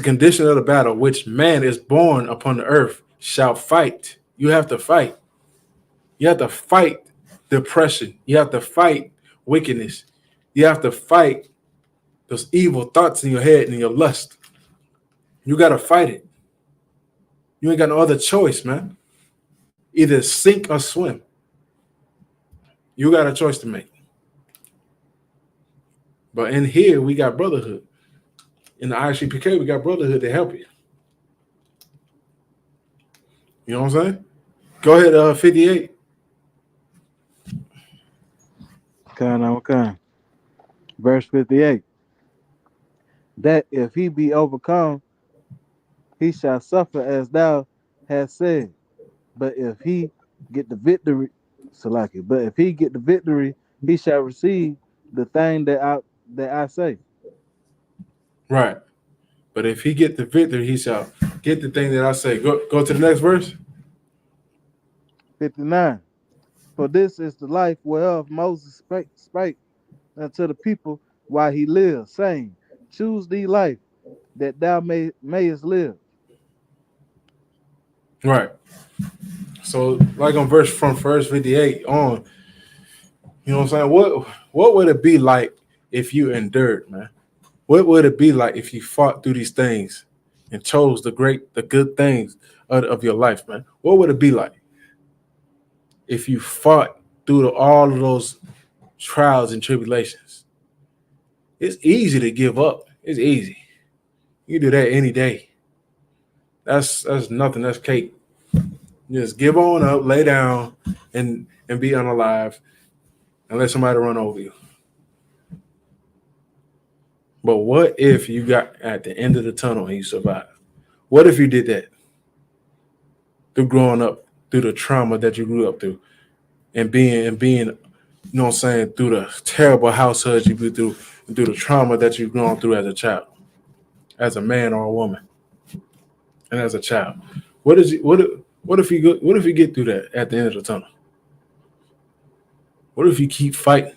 condition of the battle, which man is born upon the earth shall fight. You have to fight. You have to fight depression. You have to fight wickedness. You have to fight those evil thoughts in your head and your lust. You got to fight it. You ain't got no other choice, man. Either sink or swim. You got a choice to make. But in here, we got brotherhood. In the ICPK, we got brotherhood to help you. You know what I'm saying? Go ahead, 58. Okay. Verse 58. That if he be overcome, he shall suffer as thou hast said. But if he get the victory, Salaki, but if he get the victory, he shall receive the thing that I say. Right. But if he get the victory, he shall get the thing that I say. Go to the next verse. 59. For this is the life whereof Moses spake unto the people while he lived, saying, choose thee life, that thou mayest live. Right. So, like on verse 58 on, you know what I'm saying? What would it be like if you endured, man? What would it be like if you fought through these things and chose the good things of your life, man? What would it be like if you fought through all of those trials and tribulations? It's easy to give up. It's easy. You do that any day. That's nothing. That's cake. Just give on up, lay down, and be unalive, and let somebody run over you. But what if you got at the end of the tunnel and you survived? What if you did that? Through growing up, through the trauma that you grew up through, and being, you know what I'm saying, through the terrible household you grew through, and through the trauma that you've gone through as a child, as a man or a woman, and as a child. What if you get through that at the end of the tunnel? What if you keep fighting?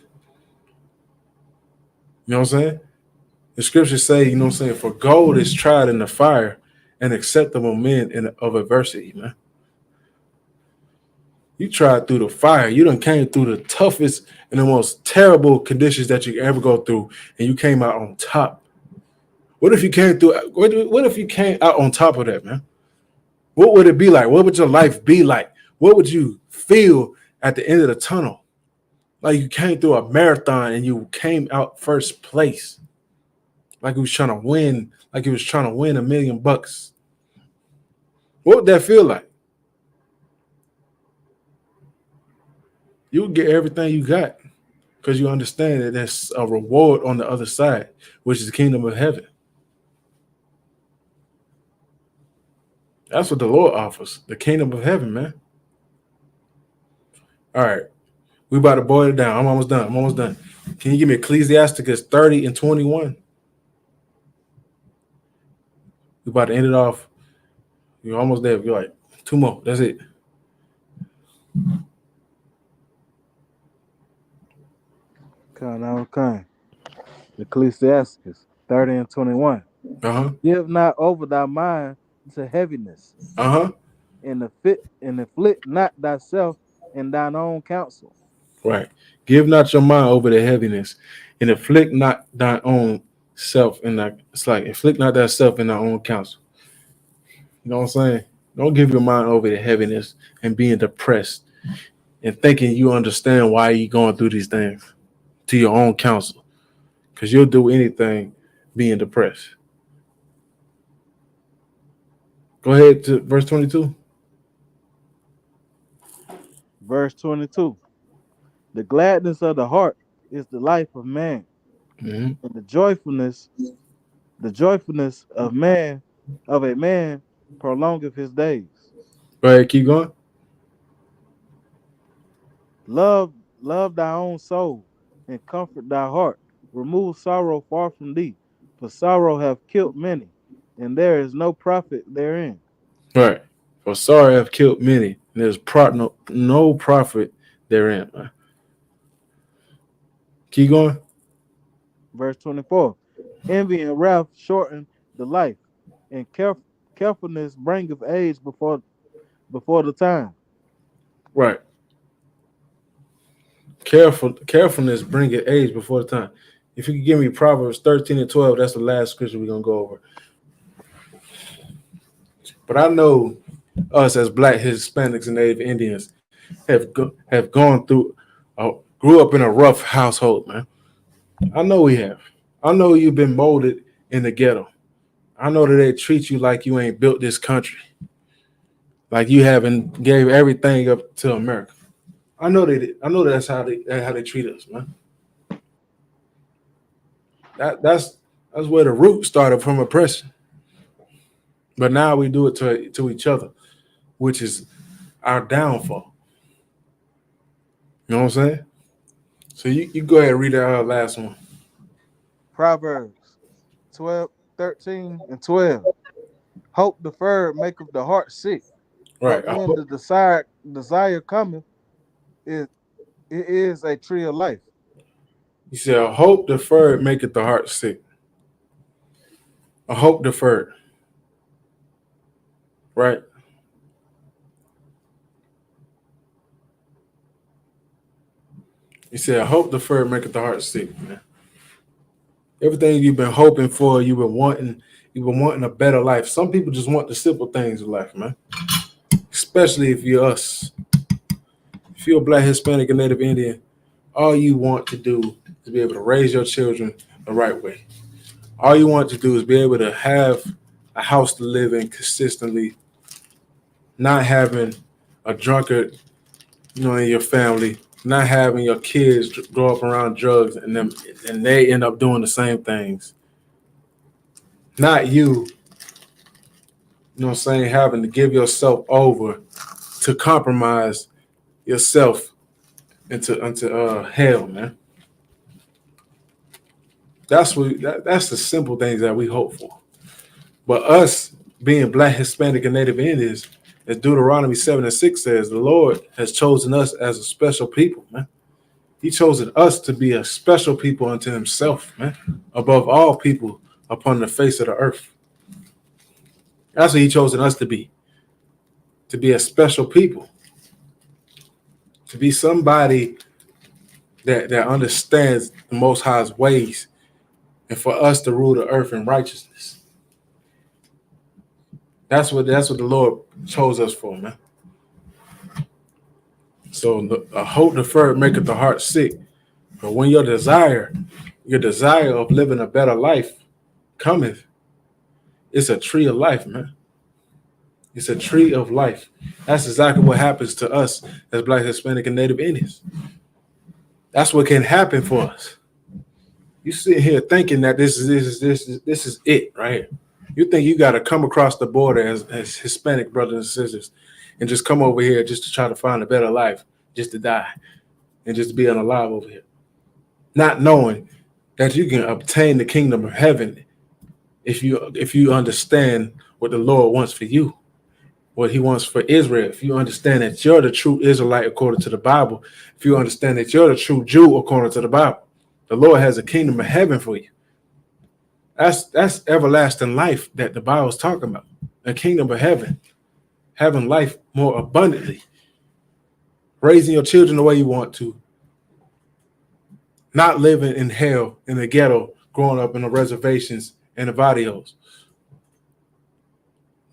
You know what I'm saying? The scriptures say, you know what I'm saying, for gold is tried in the fire and acceptable men of adversity, man. You tried through the fire. You done came through the toughest and the most terrible conditions that you could ever go through, and you came out on top. What if you came out on top of that, man? What would it be like? What would your life be like? What would you feel at the end of the tunnel? Like you came through a marathon and you came out first place. Like you was trying to win, like you was trying to win $1 million. What would that feel like? You would get everything you got because you understand that there's a reward on the other side, which is the kingdom of heaven. That's what the Lord offers, the kingdom of heaven, man. All right. We about to boil it down. I'm almost done. Can you give me Ecclesiasticus 30 and 21? We about to end it off. You're almost there. You're like, 2 more. That's it. Okay. Ecclesiasticus 30 and 21. Uh-huh. Give not over thy mind to heaviness, Uh-huh. and afflict not thyself in thine own counsel. Right. Give not your mind over to heaviness, and afflict not thine own self in that. It's like afflict not thyself in thy own counsel. You know what I'm saying? Don't give your mind over to heaviness and being depressed and thinking you understand why you're going through these things to your own counsel. Because you'll do anything being depressed. Go ahead to verse 22. Verse 22. The gladness of the heart is the life of man, Mm-hmm. and the joyfulness of a man prolongeth his days. Go ahead, keep going. Love thy own soul, and comfort thy heart. Remove sorrow far from thee, for sorrow hath killed many, and there is no profit therein. Right. For sorrow have killed many, and there's no profit therein. Man. Keep going. Verse 24. Envy and wrath shorten the life, and carefulness bringeth age before the time. Right. Carefulness bringeth age before the time. If you could give me Proverbs 13 and 12, that's the last scripture we're gonna go over. But I know us as Black Hispanics and Native Indians have gone through, grew up in a rough household, man. I know we have. I know you've been molded in the ghetto. I know that they treat you like you ain't built this country, like you haven't gave everything up to America. I know they did. I know that's how they treat us, man. That's where the root started from oppression. But now we do it to each other, which is our downfall. You know what I'm saying? So you go ahead and read that last one. Proverbs 13 and 12. Hope deferred maketh the heart sick, Right. but when the desire cometh, it is a tree of life. You said, a hope deferred maketh the heart sick. A hope deferred. Right? You said, a hope deferred maketh the heart sick, man. Everything you've been hoping for, you've been wanting a better life. Some people just want the simple things in life, man. Especially if you're us. If you're a Black, Hispanic, and Native Indian, all you want to do is be able to raise your children the right way. All you want to do is be able to have a house to live in consistently, not having a drunkard, in your family, not having your kids grow up around drugs and they end up doing the same things. Not you, having to give yourself over to compromise yourself into hell, man. That's the simple things that we hope for. But us being Black, Hispanic, and Native Indians, as Deuteronomy 7 and 6 says, the Lord has chosen us as a special people, man. He chosen us to be a special people unto himself, man, above all people upon the face of the earth. That's what he chosen us to be a special people, to be somebody that understands the Most High's ways, and for us to rule the earth in righteousness. That's what the Lord chose us for, man. So a hope deferred maketh the heart sick. But when your desire of living a better life cometh, it's a tree of life, man. It's a tree of life. That's exactly what happens to us as Black, Hispanic, and Native Indians. That's what can happen for us. You sit here thinking that this is it, right? You think you got to come across the border as Hispanic brothers and sisters and just come over here just to try to find a better life, just to die and just be unalive over here. Not knowing that you can obtain the kingdom of heaven if you understand what the Lord wants for you, what he wants for Israel. If you understand that you're the true Israelite according to the Bible, if you understand that you're the true Jew according to the Bible, the Lord has a kingdom of heaven for you. That's everlasting life that the Bible is talking about. A kingdom of heaven, having life more abundantly, raising your children the way you want to, not living in hell, in the ghetto, growing up in the reservations and the barrios.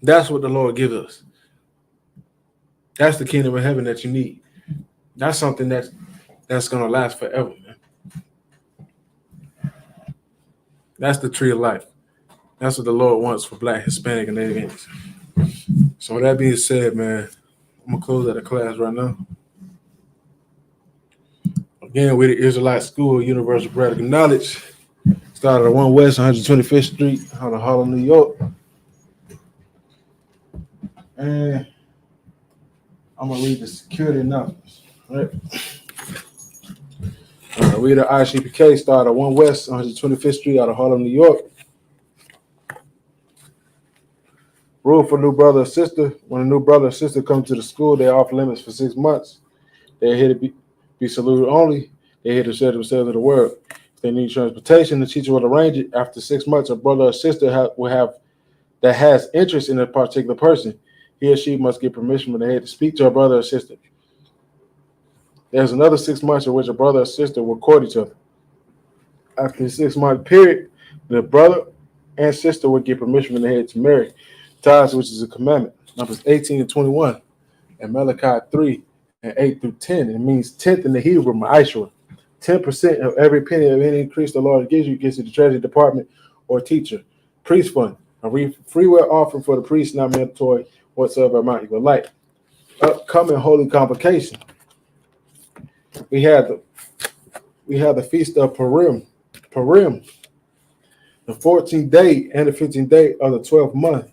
That's what the Lord gives us. That's the kingdom of heaven that you need. That's something that's going to last forever, man. That's the tree of life. That's what the Lord wants for Black, Hispanic, and Native Indians. So with that being said, man, I'm going to close out the class right now. Again, we're the Israelite School of Universal Practical Knowledge. Started at 1 West 125th Street out of Harlem, New York. And I'm going to read the security announcements. All right. We the ICPK started at 1 West 125th Street out of Harlem, New York. Rule for new brother or sister. When a new brother or sister comes to the school, they're off limits for 6 months. They're here to be saluted only. They're here to share themselves in the world. If they need transportation, the teacher will arrange it. After 6 months, a brother or sister will have that has interest in a particular person. He or she must get permission from the head to speak to a brother or sister. There's another 6 months in which a brother or sister will court each other. After the 6 month period, the brother and sister will get permission from the head to marry. Ties, which is a commandment. Numbers 18 and 21, and Malachi 3 and 8 through 10. It means 10th in the Hebrew, ma'ashra. 10% of every penny of any increase the Lord gives you gets to the Treasury Department or teacher. Priest fund, a freewill offering for the priest, not mandatory whatsoever amount you would like. Upcoming holy convocation. We have the feast of Purim, the 14th day and the 15th day of the 12th month.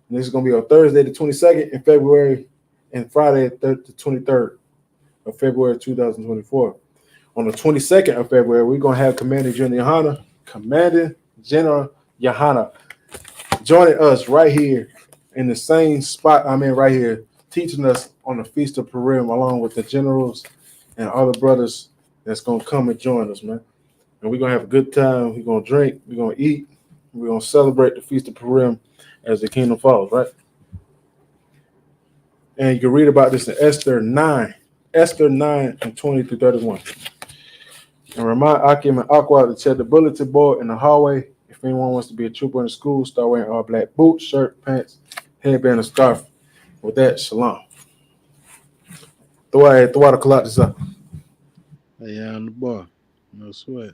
And this is going to be on Thursday, the 22nd in February, and Friday, the 23rd of February 2024. On the 22nd of February, we're going to have Commanding General Yohana joining us right here in the same spot I'm in right here, teaching us on the Feast of Purim along with the generals and other brothers that's going to come and join us, man. And we're going to have a good time. We're going to drink. We're going to eat. We're going to celebrate the Feast of Purim as the kingdom falls, right? And you can read about this in Esther 9 and 20 through 31. And remind Akim and Aqua to check the bulletin board in the hallway. If anyone wants to be a trooper in the school, start wearing all black boots, shirt, pants, headband, and scarf. With that, shalom. Throw out the clock this up. Hey, on the bar. No sweat.